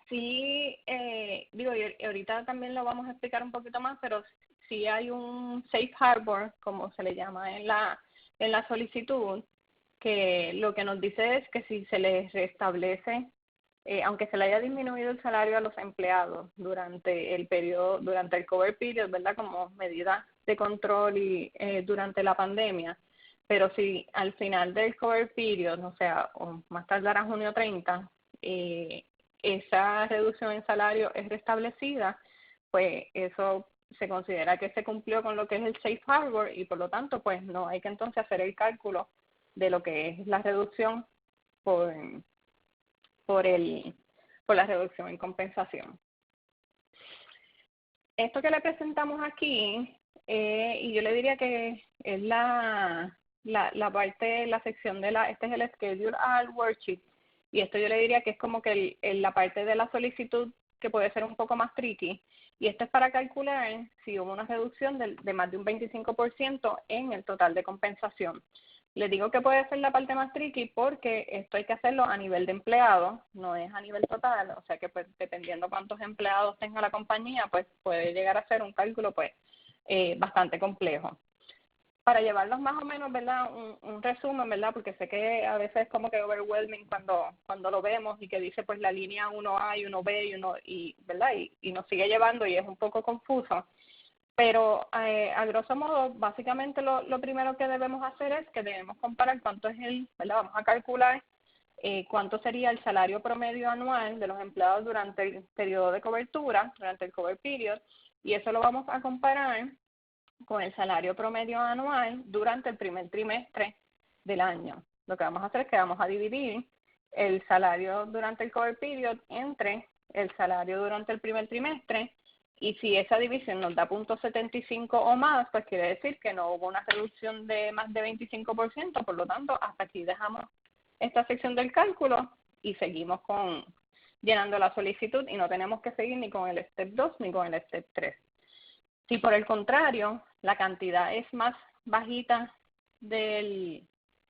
Sí, y ahorita también lo vamos a explicar un poquito más, pero sí hay un safe harbor, como se le llama en la solicitud, que lo que nos dice es que si se les restablece, aunque se le haya disminuido el salario a los empleados durante el cover period, ¿verdad?, como medida de control y durante la pandemia, pero si al final del cover period, o sea, o más tardar a junio 30, esa reducción en salario es restablecida, pues eso se considera que se cumplió con lo que es el safe harbor y por lo tanto pues no hay que entonces hacer el cálculo de lo que es la reducción por la reducción en compensación. Esto que le presentamos aquí, y yo le diría que es la sección este es el schedule al worksheet, y esto yo le diría que es como que la parte de la solicitud que puede ser un poco más tricky, y esto es para calcular si hubo una reducción de más de un 25% en el total de compensación. Les digo que puede ser la parte más tricky porque esto hay que hacerlo a nivel de empleado, no es a nivel total, o sea que pues dependiendo cuántos empleados tenga la compañía, pues puede llegar a ser un cálculo pues bastante complejo. Para llevarlos más o menos, ¿verdad?, un resumen, ¿verdad?, porque sé que a veces es como que overwhelming cuando lo vemos y que dice pues la línea 1A y 1B ¿verdad?, y nos sigue llevando y es un poco confuso. Pero a grosso modo, básicamente lo primero que debemos hacer es que debemos comparar cuánto es ¿verdad?, vamos a calcular cuánto sería el salario promedio anual de los empleados durante el periodo de cobertura, durante el cover period, y eso lo vamos a comparar con el salario promedio anual durante el primer trimestre del año. Lo que vamos a hacer es que vamos a dividir el salario durante el cover period entre el salario durante el primer trimestre, y si esa división nos da 0.75 o más, pues quiere decir que no hubo una reducción de más de 25%, por lo tanto, hasta aquí dejamos esta sección del cálculo y seguimos llenando la solicitud y no tenemos que seguir ni con el step 2 ni con el step 3. Si por el contrario la cantidad es más bajita del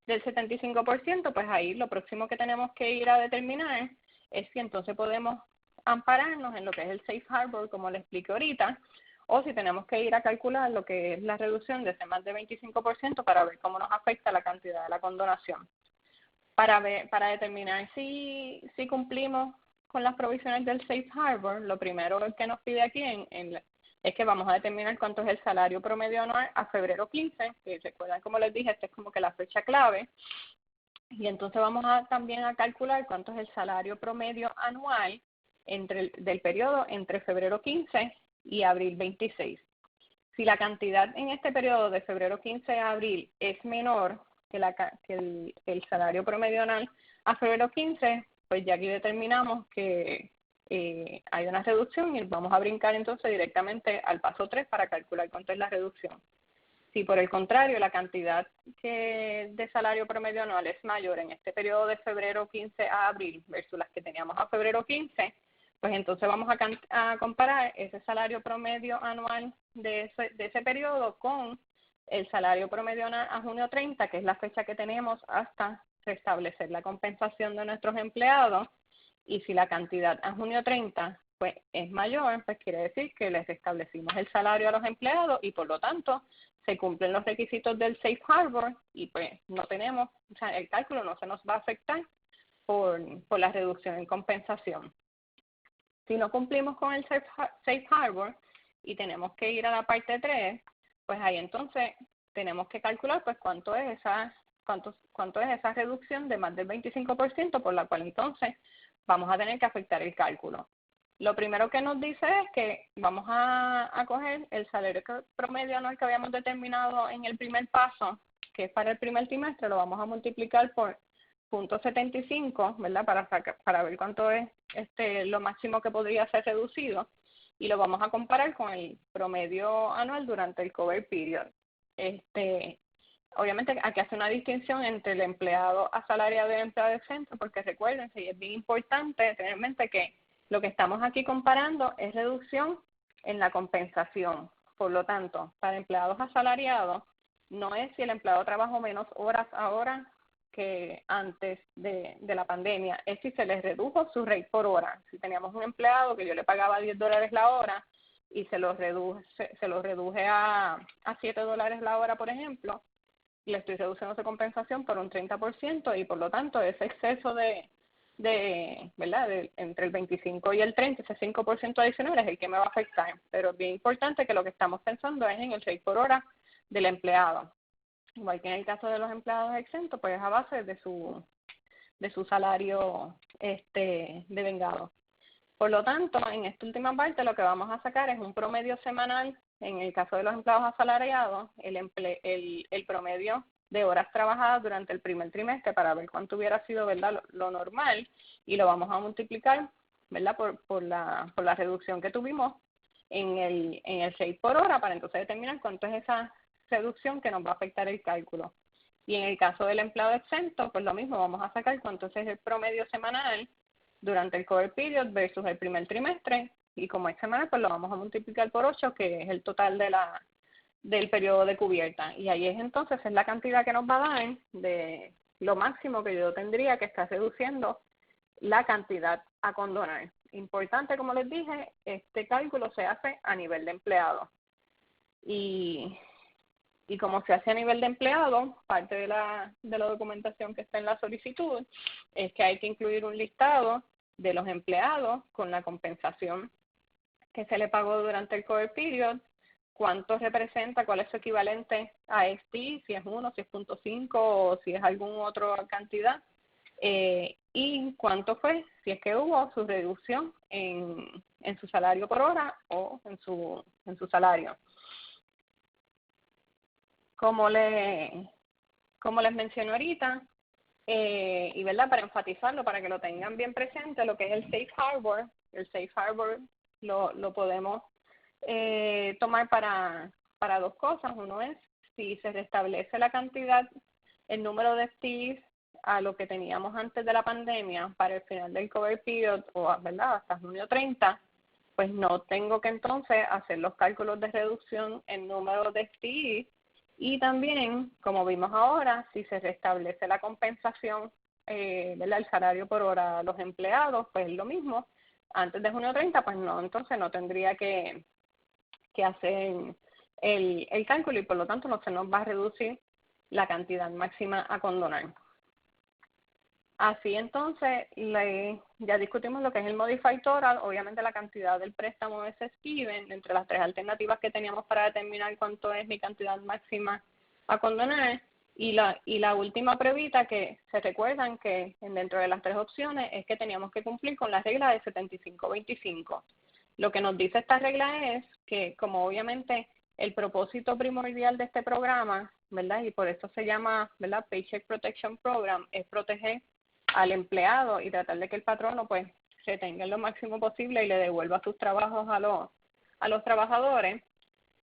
75%, pues ahí lo próximo que tenemos que ir a determinar es si entonces podemos ampararnos en lo que es el safe harbor, como le expliqué ahorita, o si tenemos que ir a calcular lo que es la reducción de ese más de 25% para ver cómo nos afecta la cantidad de la condonación. Para determinar si cumplimos con las provisiones del Safe Harbor, lo primero que nos pide aquí es que vamos a determinar cuánto es el salario promedio anual a febrero 15, que recuerdan, como les dije, esta es como que la fecha clave. Y entonces vamos también a calcular cuánto es el salario promedio anual del periodo entre febrero 15 y abril 26. Si la cantidad en este periodo de febrero 15 a abril es menor que el salario promedio anual a febrero 15, pues ya aquí determinamos que hay una reducción y vamos a brincar entonces directamente al paso 3 para calcular cuánto es la reducción. Si por el contrario la cantidad de salario promedio anual es mayor en este periodo de febrero 15 a abril versus las que teníamos a febrero 15, pues entonces vamos a comparar ese salario promedio anual de ese periodo con el salario promedio anual a junio 30, que es la fecha que tenemos hasta restablecer la compensación de nuestros empleados. Y si la cantidad a junio 30 pues es mayor, pues quiere decir que les restablecimos el salario a los empleados y por lo tanto se cumplen los requisitos del Safe Harbor y pues no tenemos, o sea, el cálculo no se nos va a afectar por la reducción en compensación. Si no cumplimos con el Safe Harbor y tenemos que ir a la parte 3, pues ahí entonces tenemos que calcular pues cuánto es esa reducción de más del 25%, por la cual entonces vamos a tener que afectar el cálculo. Lo primero que nos dice es que vamos a coger el salario promedio anual que habíamos determinado en el primer paso, que es para el primer trimestre, lo vamos a multiplicar por 0.75, ¿verdad? Para ver cuánto es lo máximo que podría ser reducido, y lo vamos a comparar con el promedio anual durante el cover period. Obviamente aquí hace una distinción entre el empleado asalariado y el empleado exento, porque recuerden, y es bien importante tener en mente que lo que estamos aquí comparando es reducción en la compensación. Por lo tanto, para empleados asalariados, no es si el empleado trabajó menos horas ahora que antes de la pandemia, es si se les redujo su rate por hora. Si teníamos un empleado que yo le pagaba $10 la hora y se lo reduje a $7 la hora, por ejemplo, le estoy reduciendo su compensación por un 30% y por lo tanto ese exceso ¿verdad? Entre el 25 y el 30, ese 5% adicional es el que me va a afectar. Pero es bien importante que lo que estamos pensando es en el rate por hora del empleado. Igual que en el caso de los empleados exentos, pues es a base de su salario devengado. Por lo tanto, en esta última parte lo que vamos a sacar es un promedio semanal. En el caso de los empleados asalariados, el promedio de horas trabajadas durante el primer trimestre para ver cuánto hubiera sido, ¿verdad?, lo normal, y lo vamos a multiplicar, ¿verdad?, por la reducción que tuvimos en el rate por hora para entonces determinar cuánto es esa reducción que nos va a afectar el cálculo. Y en el caso del empleado exento, pues lo mismo, vamos a sacar cuánto es el promedio semanal durante el cover period versus el primer trimestre, y como es semanal, pues lo vamos a multiplicar por 8, que es el total del periodo de cubierta. Y ahí es entonces es la cantidad que nos va a dar de lo máximo que yo tendría que estar reduciendo la cantidad a condonar. Importante, como les dije, este cálculo se hace a nivel de empleado. Y como se hace a nivel de empleado, parte de la documentación que está en la solicitud es que hay que incluir un listado de los empleados con la compensación que se le pagó durante el cover period, cuánto representa, cuál es su equivalente a ST, si es 1, si es 0.5 o si es alguna otra cantidad, y cuánto fue, si es que hubo su reducción en su salario por hora o en su salario. Como les mencioné ahorita, y verdad, para enfatizarlo, para que lo tengan bien presente, lo que es el Safe Harbor lo podemos tomar para dos cosas. Uno es si se restablece la cantidad, el número de FTEs a lo que teníamos antes de la pandemia para el final del cover period, o ¿verdad?, hasta junio 30, pues no tengo que entonces hacer los cálculos de reducción en número de FTEs. Y también, como vimos ahora, si se restablece la compensación, ¿verdad?, el salario por hora a los empleados, pues es lo mismo. Antes de junio 30, pues no, entonces no tendría que hacer el cálculo y por lo tanto no se nos va a reducir la cantidad máxima a condonar. Así entonces, ya discutimos lo que es el Modified Total, obviamente la cantidad del préstamo es given, entre las tres alternativas que teníamos para determinar cuánto es mi cantidad máxima a condonar, y la última pruebita que se recuerdan que dentro de las tres opciones es que teníamos que cumplir con la regla de 75-25. Lo que nos dice esta regla es que, como obviamente el propósito primordial de este programa, ¿verdad? Y por eso se llama, ¿verdad?, Paycheck Protection Program, es proteger al empleado y tratar de que el patrono pues retenga lo máximo posible y le devuelva sus trabajos a los trabajadores,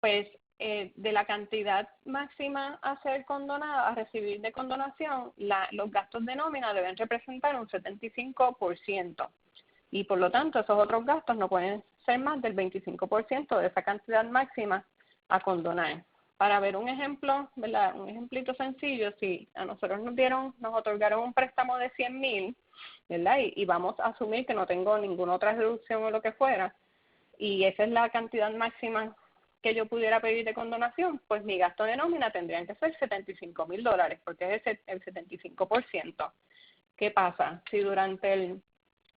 pues de la cantidad máxima a ser condonada, a recibir de condonación, los gastos de nómina deben representar un 75%. Y por lo tanto, esos otros gastos no pueden ser más del 25% de esa cantidad máxima a condonar. Para ver un ejemplo, ¿verdad?, un ejemplito sencillo, si a nosotros nos otorgaron un préstamo de 100,000, ¿verdad?, y vamos a asumir que no tengo ninguna otra reducción o lo que fuera, y esa es la cantidad máxima que yo pudiera pedir de condonación, pues mi gasto de nómina tendrían que ser $75,000, porque es el 75%. ¿Qué pasa? Si durante el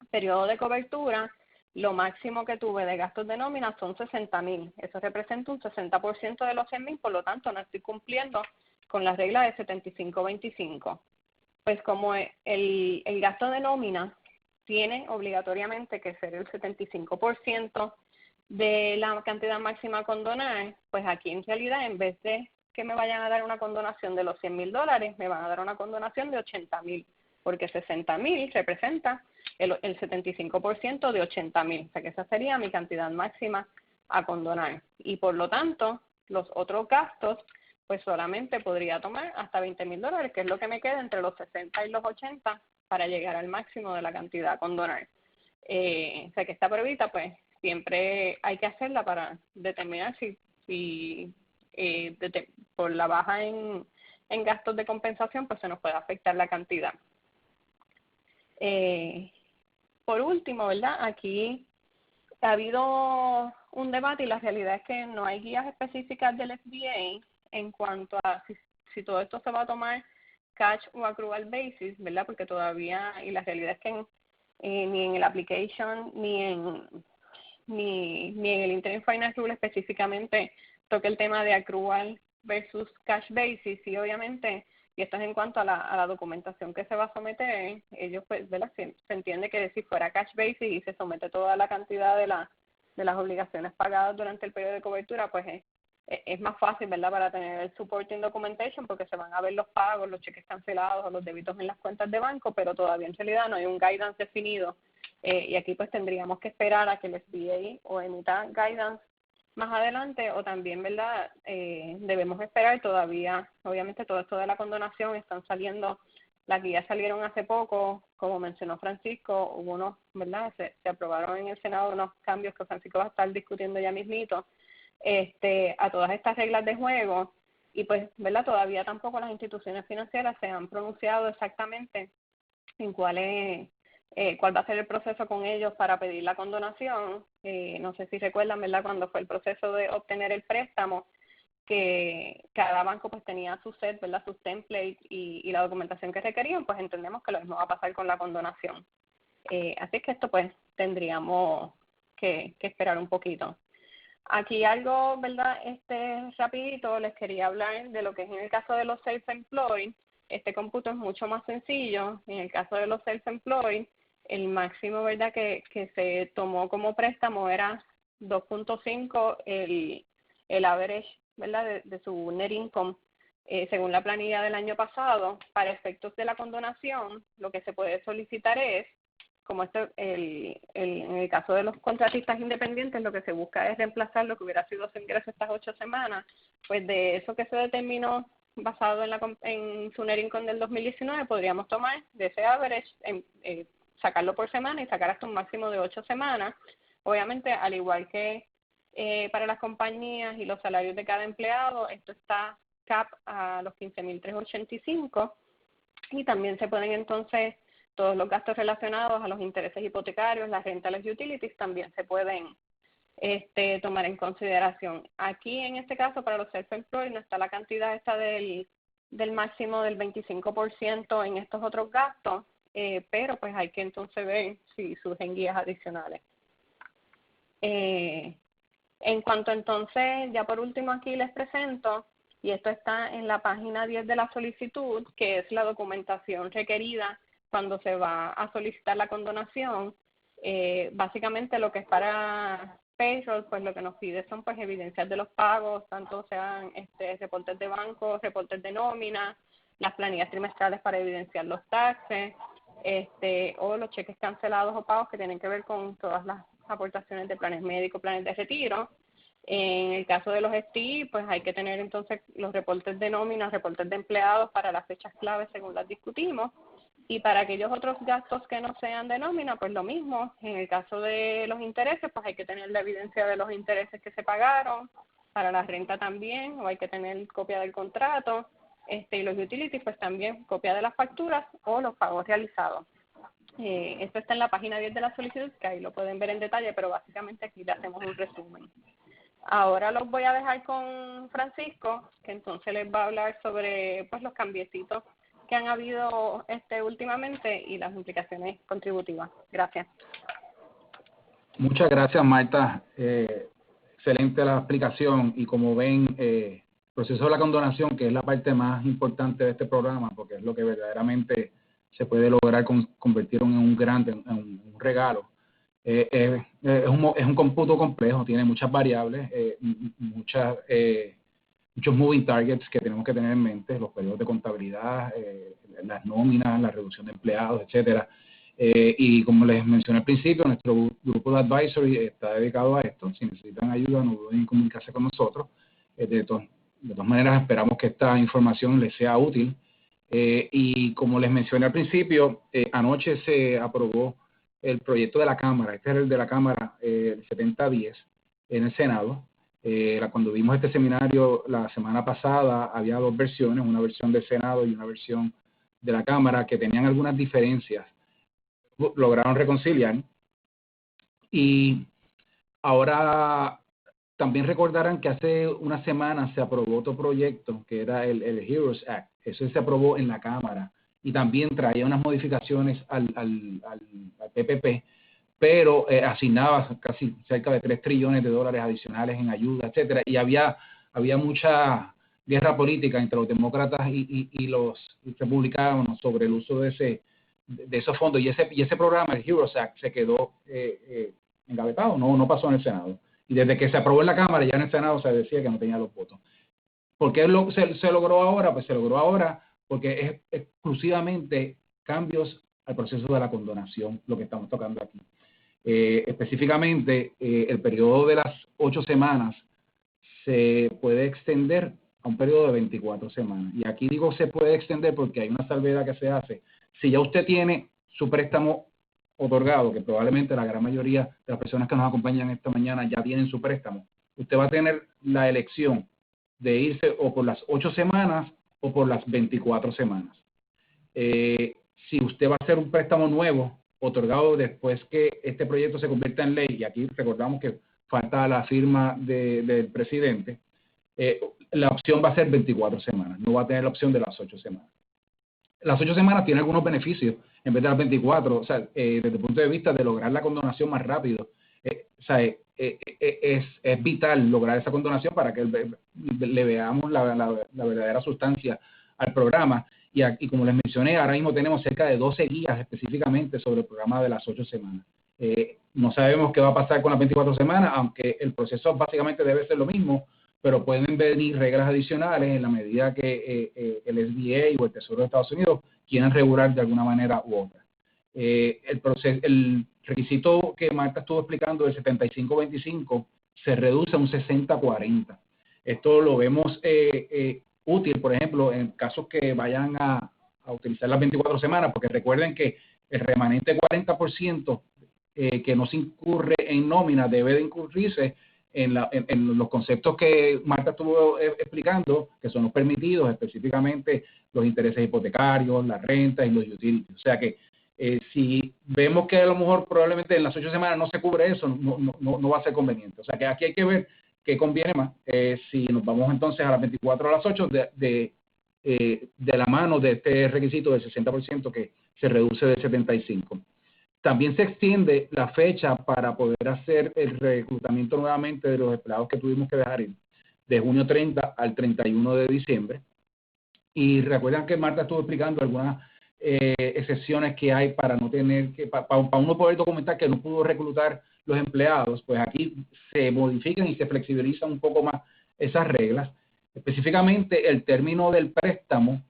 periodo de cobertura lo máximo que tuve de gastos de nómina son 60,000. Eso representa un 60% de los 100,000, por lo tanto no estoy cumpliendo con la regla de 75-25. Pues como el gasto de nómina tiene obligatoriamente que ser el 75% de la cantidad máxima a condonar, pues aquí en realidad en vez de que me vayan a dar una condonación de los $100,000, me van a dar una condonación de 80,000, porque 60,000 representa el 75% de 80,000, o sea que esa sería mi cantidad máxima a condonar. Y por lo tanto, los otros gastos, pues solamente podría tomar hasta $20,000, que es lo que me queda entre los 60 y los 80 para llegar al máximo de la cantidad a condonar. O sea que esta pruebita, pues siempre hay que hacerla para determinar si por la baja en gastos de compensación, pues se nos puede afectar la cantidad. Por último, ¿verdad?, aquí ha habido un debate y la realidad es que no hay guías específicas del SBA en cuanto a si todo esto se va a tomar cash o accrual basis, ¿verdad?, porque todavía, y la realidad es que ni en el application ni en el Interim Finance Rule específicamente toca el tema de accrual versus cash basis, y obviamente, y esto es en cuanto a la documentación que se va a someter, ellos pues, ¿verdad?, se entiende que si fuera cash basis y se somete toda la cantidad de las obligaciones pagadas durante el periodo de cobertura, pues es más fácil, ¿verdad?, para tener el supporting documentation, porque se van a ver los pagos, los cheques cancelados o los débitos en las cuentas de banco, pero todavía en realidad no hay un guidance definido. Y aquí pues tendríamos que esperar a que el SBA o emita guidance más adelante, o también, ¿verdad?, debemos esperar todavía, obviamente todo esto de la condonación están saliendo, las guías salieron hace poco, como mencionó Francisco, hubo unos, ¿verdad?, se aprobaron en el Senado unos cambios que Francisco va a estar discutiendo ya mismito, a todas estas reglas de juego, y pues, ¿verdad?, todavía tampoco las instituciones financieras se han pronunciado exactamente en cuál va a ser el proceso con ellos para pedir la condonación. No sé si recuerdan, ¿verdad?, cuando fue el proceso de obtener el préstamo, que cada banco pues tenía su set, ¿verdad?, sus templates y la documentación que requerían, pues entendemos que lo mismo va a pasar con la condonación. Así que esto pues tendríamos que esperar un poquito. Aquí algo, ¿verdad?, rapidito les quería hablar de lo que es en el caso de los self-employed. Este cómputo es mucho más sencillo. En el caso de los self-employed, el máximo, ¿verdad?, que se tomó como préstamo era 2.5 el average, ¿verdad?, de su net income, según la planilla del año pasado. Para efectos de la condonación, lo que se puede solicitar es, como en el caso de los contratistas independientes, lo que se busca es reemplazar lo que hubiera sido su ingreso estas 8 semanas, pues de eso que se determinó basado en su net income del 2019, podríamos tomar de ese average, sacarlo por semana y sacar hasta un máximo de 8 semanas. Obviamente, al igual que para las compañías y los salarios de cada empleado, esto está cap a los 15,385, y también se pueden entonces todos los gastos relacionados a los intereses hipotecarios, la renta, las utilities, también se pueden tomar en consideración. Aquí, en este caso, para los self-employed, no está la cantidad esta del máximo del 25% en estos otros gastos. pero pues hay que entonces ver si surgen guías adicionales. En cuanto entonces, ya por último aquí les presento, y esto está en la página 10 de la solicitud, que es la documentación requerida cuando se va a solicitar la condonación. Básicamente lo que es para payroll, pues lo que nos pide son pues evidencias de los pagos, tanto sean reportes de banco, reportes de nómina, las planillas trimestrales para evidenciar los taxes, o los cheques cancelados o pagos que tienen que ver con todas las aportaciones de planes médicos, planes de retiro. En el caso de los STI, pues hay que tener entonces los reportes de nómina, reportes de empleados para las fechas claves según las discutimos. Y para aquellos otros gastos que no sean de nómina, pues lo mismo. En el caso de los intereses, pues hay que tener la evidencia de los intereses que se pagaron. Para la renta también, o hay que tener copia del contrato. Y los utilities, pues también copia de las facturas o los pagos realizados. Esto está en la página 10 de la solicitud, que ahí lo pueden ver en detalle, pero básicamente aquí le hacemos un resumen. Ahora los voy a dejar con Francisco, que entonces les va a hablar sobre pues los cambiecitos que han habido últimamente y las implicaciones contributivas. Gracias. Muchas gracias, Marta. Excelente la explicación, y como ven, el proceso de la condonación, que es la parte más importante de este programa, porque es lo que verdaderamente se puede lograr convertir en un grande, en un regalo. Es un cómputo complejo, tiene muchas variables, muchos moving targets que tenemos que tener en mente, los periodos de contabilidad, las nóminas, la reducción de empleados, etcétera. Y como les mencioné al principio, nuestro grupo de advisory está dedicado a esto. Si necesitan ayuda, no duden en comunicarse con nosotros. De todas maneras, esperamos que esta información les sea útil. Y como les mencioné al principio, anoche se aprobó el proyecto de la Cámara. Este es el de la Cámara, el 7010, en el Senado. Cuando vimos este seminario la semana pasada, había dos versiones, una versión del Senado y una versión de la Cámara, que tenían algunas diferencias. Lograron reconciliar. Y ahora también recordarán que hace una semana se aprobó otro proyecto, que era el HEROES Act. Eso se aprobó en la Cámara y también traía unas modificaciones al PPP, pero asignaba casi cerca de $3 trillones adicionales en ayuda, etcétera. Y había mucha guerra política entre los demócratas y los republicanos sobre el uso de esos fondos. Y ese programa, el HEROES Act, se quedó engavetado, no pasó en el Senado. Y desde que se aprobó en la Cámara, ya en el Senado se decía que no tenía los votos. ¿Por qué se logró ahora? Pues se logró ahora porque es exclusivamente cambios al proceso de la condonación, lo que estamos tocando aquí. Específicamente, el periodo de las 8 semanas se puede extender a un periodo de 24 semanas. Y aquí digo se puede extender porque hay una salvedad que se hace. Si ya usted tiene su préstamo otorgado, que probablemente la gran mayoría de las personas que nos acompañan esta mañana ya tienen su préstamo, usted va a tener la elección de irse o por las 8 semanas o por las 24 semanas. Si usted va a hacer un préstamo nuevo, otorgado después que este proyecto se convierta en ley, y aquí recordamos que falta la firma del presidente, la opción va a ser 24 semanas, no va a tener la opción de las 8 semanas. Las 8 semanas tienen algunos beneficios en vez de las 24, o sea, desde el punto de vista de lograr la condonación más rápido. O sea, es vital lograr esa condonación para que le veamos la verdadera sustancia al programa. Y como les mencioné, ahora mismo tenemos cerca de 12 guías específicamente sobre el programa de las 8 semanas. No sabemos qué va a pasar con las 24 semanas, aunque el proceso básicamente debe ser lo mismo, pero pueden venir reglas adicionales en la medida que el SBA o el Tesoro de Estados Unidos quieran regular de alguna manera u otra. El requisito que Marta estuvo explicando del 75-25 se reduce a un 60-40. Esto lo vemos útil, por ejemplo, en casos que vayan a utilizar las 24 semanas, porque recuerden que el remanente 40% que no se incurre en nómina debe de incurrirse en los conceptos que Marta estuvo explicando, que son los permitidos, específicamente los intereses hipotecarios, las rentas y los utilities. O sea que si vemos que a lo mejor probablemente en las 8 semanas no se cubre eso, no va a ser conveniente. O sea que aquí hay que ver qué conviene más. Si nos vamos entonces a las 24 o a las 8, de de la mano de este requisito del 60% que se reduce del 75%. También se extiende la fecha para poder hacer el reclutamiento nuevamente de los empleados que tuvimos que dejar ir, de junio 30 al 31 de diciembre. Y recuerdan que Marta estuvo explicando algunas excepciones que hay para no tener que, para uno poder documentar que no pudo reclutar los empleados, pues aquí se modifican y se flexibilizan un poco más esas reglas. Específicamente el término del préstamo,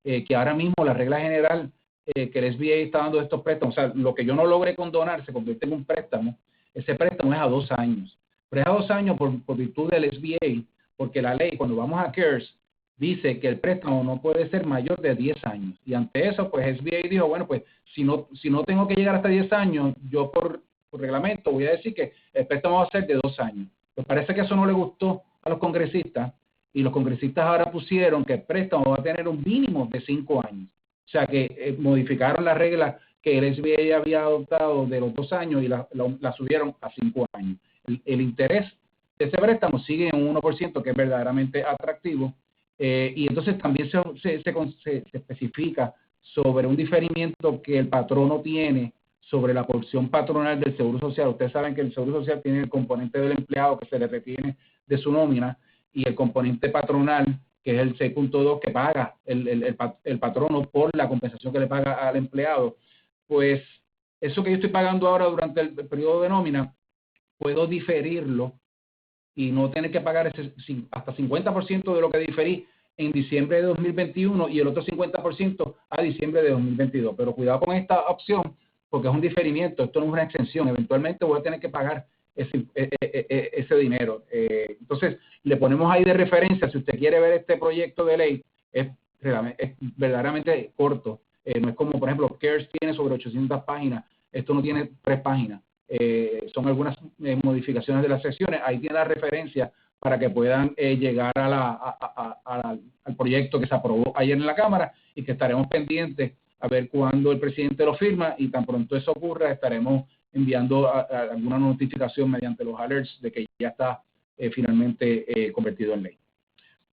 que ahora mismo la regla general que el SBA está dando estos préstamos, o sea, lo que yo no logre condonar se convierte en un préstamo, ese préstamo es a 2 años. Pero es a 2 años por virtud del SBA, porque la ley, cuando vamos a CARES, dice que el préstamo no puede ser mayor de 10 años. Y ante eso, pues SBA dijo, bueno, pues si no tengo que llegar hasta 10 años, yo por reglamento voy a decir que el préstamo va a ser de 2 años. Pues parece que eso no le gustó a los congresistas, y los congresistas ahora pusieron que el préstamo va a tener un mínimo de 5 años. O sea que modificaron la regla que el SBA había adoptado de los 2 años y la subieron a 5 años. El interés de ese préstamo sigue en un 1%, que es verdaderamente atractivo. Y entonces también se especifica sobre un diferimiento que el patrono tiene sobre la porción patronal del Seguro Social. Ustedes saben que el Seguro Social tiene el componente del empleado que se le retiene de su nómina y el componente patronal, que es el 6.2 que paga el patrono por la compensación que le paga al empleado. Pues eso que yo estoy pagando ahora durante el periodo de nómina, puedo diferirlo y no tener que pagar hasta 50% de lo que diferí en diciembre de 2021 y el otro 50% a diciembre de 2022. Pero cuidado con esta opción, porque es un diferimiento, esto no es una exención. Eventualmente voy a tener que pagar ese dinero. Entonces, le ponemos ahí de referencia, si usted quiere ver este proyecto de ley, es verdaderamente corto. No es como, por ejemplo, CARES tiene sobre 800 páginas, esto no tiene 3 páginas. Son algunas modificaciones de las secciones, ahí tiene la referencia para que puedan llegar al proyecto que se aprobó ayer en la Cámara y que estaremos pendientes a ver cuándo el presidente lo firma, y tan pronto eso ocurra estaremos enviando alguna notificación mediante los alerts de que ya está finalmente convertido en ley.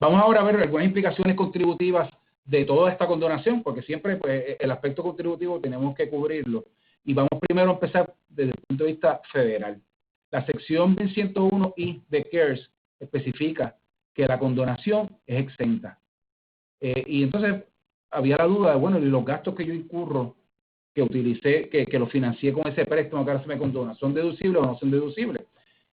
Vamos ahora a ver algunas implicaciones contributivas de toda esta condonación, porque siempre pues, el aspecto contributivo tenemos que cubrirlo. Y vamos primero a empezar desde el punto de vista federal. La sección 1101I de CARES especifica que la condonación es exenta. Y entonces había la duda de, bueno, y los gastos que yo incurro, que utilicé, que lo financié con ese préstamo que ahora se me condona, ¿son deducibles o no son deducibles?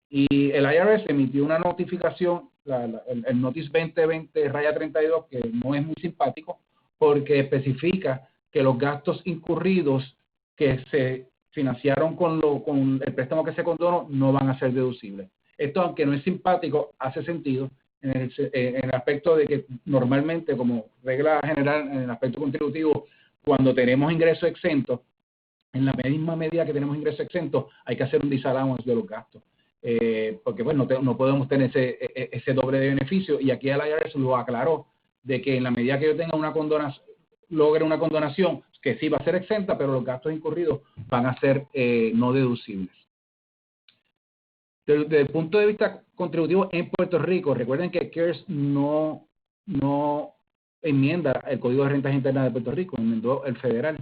Y el IRS emitió una notificación, el Notice 2020-32, que no es muy simpático, porque especifica que los gastos incurridos que se financiaron con el préstamo que se condonó no van a ser deducibles. Esto, aunque no es simpático, hace sentido en el aspecto de que normalmente, como regla general en el aspecto contributivo, cuando tenemos ingresos exentos, en la misma medida que tenemos ingresos exentos, hay que hacer un disallowance de los gastos. Porque bueno, no podemos tener ese doble de beneficio, y aquí el IRS lo aclaró, de que en la medida que yo tenga logre una condonación, que sí va a ser exenta, pero los gastos incurridos van a ser no deducibles. Desde el punto de vista contributivo en Puerto Rico, recuerden que CARES no enmienda el Código de Rentas Internas de Puerto Rico, enmendó el federal.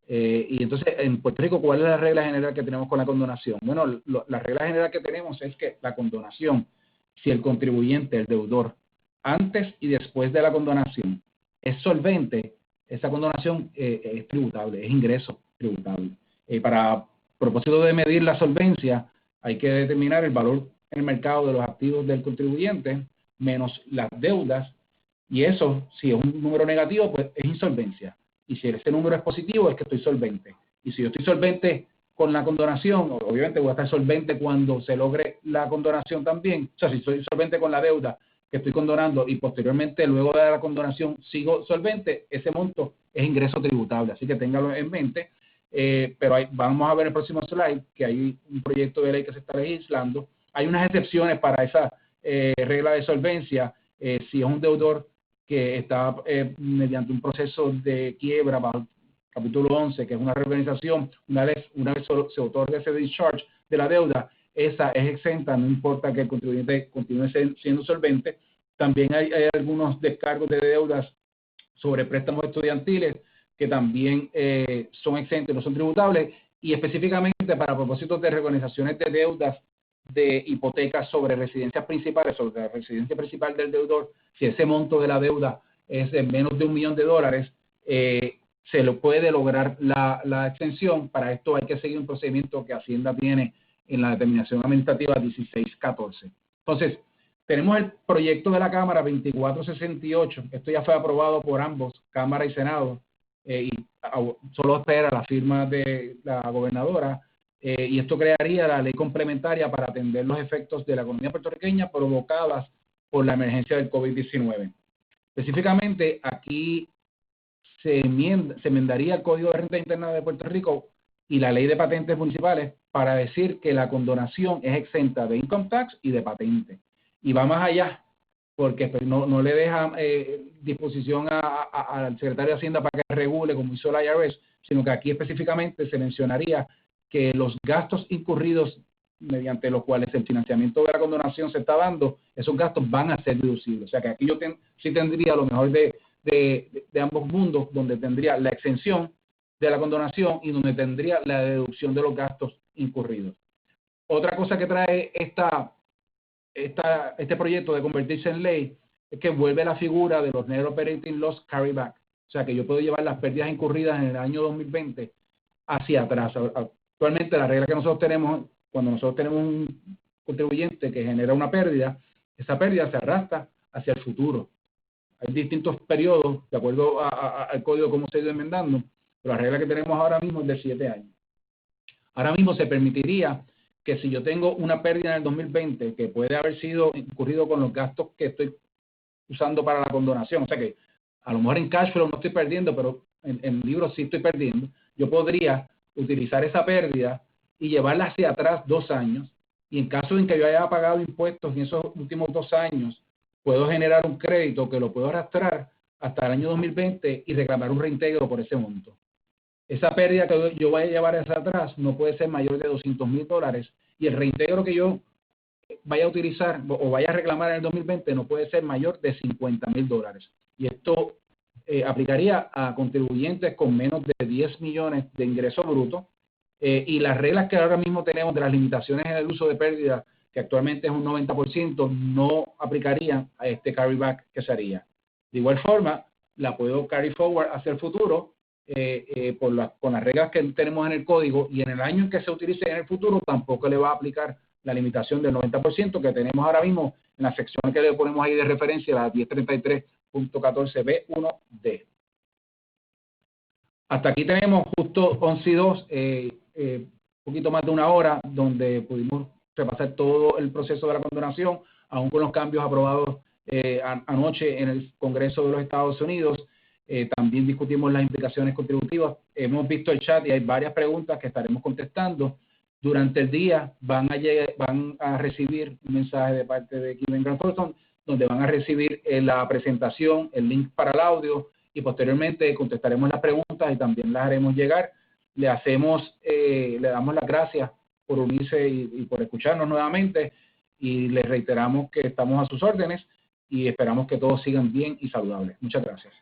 Y entonces, en Puerto Rico, ¿cuál es la regla general que tenemos con la condonación? Bueno, la regla general que tenemos es que la condonación, si el contribuyente, el deudor, antes y después de la condonación, es solvente, esa condonación es tributable, es ingreso tributable. Para propósito de medir la solvencia, hay que determinar el valor en el mercado de los activos del contribuyente menos las deudas, y eso, si es un número negativo, pues es insolvencia. Y si ese número es positivo, es que estoy solvente. Y si yo estoy solvente con la condonación, obviamente voy a estar solvente cuando se logre la condonación también. O sea, si soy solvente con la deuda que estoy condonando y posteriormente, luego de la condonación, sigo solvente, ese monto es ingreso tributable. Así que téngalo en mente. Pero vamos a ver en el próximo slide que hay un proyecto de ley que se está legislando. Hay unas excepciones para esa regla de solvencia. Si es un deudor que está mediante un proceso de quiebra bajo el capítulo 11, que es una reorganización, una vez se otorga ese discharge de la deuda, esa es exenta, no importa que el contribuyente continúe siendo solvente. También hay algunos descargos de deudas sobre préstamos estudiantiles que también son exentos, no son tributables, y específicamente para propósitos de reorganizaciones de deudas de hipotecas sobre residencias principales, sobre la residencia principal del deudor, si ese monto de la deuda es de menos de $1 millón, se lo puede lograr la extensión. Para esto hay que seguir un procedimiento que Hacienda tiene en la determinación administrativa 1614. Entonces, tenemos el proyecto de la Cámara 2468. Esto ya fue aprobado por ambos, Cámara y Senado, y solo espera la firma de la gobernadora. Y esto crearía la ley complementaria para atender los efectos de la economía puertorriqueña provocadas por la emergencia del COVID-19. Específicamente, aquí se enmendaría el Código de Renta Interna de Puerto Rico y la Ley de Patentes Municipales para decir que la condonación es exenta de income tax y de patente. Y va más allá, porque pues, no le deja disposición al secretario de Hacienda para que regule como hizo la IRS, sino que aquí específicamente se mencionaría que los gastos incurridos mediante los cuales el financiamiento de la condonación se está dando, esos gastos van a ser deducibles. O sea que aquí yo sí tendría lo mejor de ambos mundos, donde tendría la exención de la condonación y donde tendría la deducción de los gastos incurridos. Otra cosa que trae este proyecto de convertirse en ley es que vuelve la figura de los Net Operating Loss Carryback. O sea que yo puedo llevar las pérdidas incurridas en el año 2020 hacia atrás. Actualmente la regla que nosotros tenemos, cuando nosotros tenemos un contribuyente que genera una pérdida, esa pérdida se arrastra hacia el futuro. Hay distintos periodos, de acuerdo al código cómo se ha ido enmendando, pero la regla que tenemos ahora mismo es de 7 años. Ahora mismo se permitiría que si yo tengo una pérdida en el 2020, que puede haber sido incurrido con los gastos que estoy usando para la condonación, o sea que a lo mejor en cash flow no estoy perdiendo, pero en libros sí estoy perdiendo, yo podría utilizar esa pérdida y llevarla hacia atrás 2 años, y en caso de que yo haya pagado impuestos en esos últimos 2 años, puedo generar un crédito que lo puedo arrastrar hasta el año 2020 y reclamar un reintegro por ese monto. Esa pérdida que yo vaya a llevar hacia atrás no puede ser mayor de $200,000 y el reintegro que yo vaya a utilizar o vaya a reclamar en el 2020 no puede ser mayor de $50,000. Y esto aplicaría a contribuyentes con menos de 10 millones de ingresos brutos, y las reglas que ahora mismo tenemos de las limitaciones en el uso de pérdida, que actualmente es un 90%, no aplicarían a este carryback que se haría. De igual forma, la puedo carry forward hacia el futuro con las reglas que tenemos en el código, y en el año en que se utilice en el futuro tampoco le va a aplicar la limitación del 90% que tenemos ahora mismo en la sección que le ponemos ahí de referencia, la 1033.14b1d. Hasta aquí tenemos justo 11 y 2, poquito más de 1 hora, donde pudimos repasar todo el proceso de la condonación, aún con los cambios aprobados anoche en el Congreso de los Estados Unidos. También discutimos las implicaciones contributivas. Hemos visto el chat y hay varias preguntas que estaremos contestando. Durante el día van a recibir un mensaje de parte de Kevin Grant Thornton, donde van a recibir la presentación, el link para el audio, y posteriormente contestaremos las preguntas y también las haremos llegar. Le damos las gracias por unirse y por escucharnos nuevamente, y les reiteramos que estamos a sus órdenes y esperamos que todos sigan bien y saludables. Muchas gracias.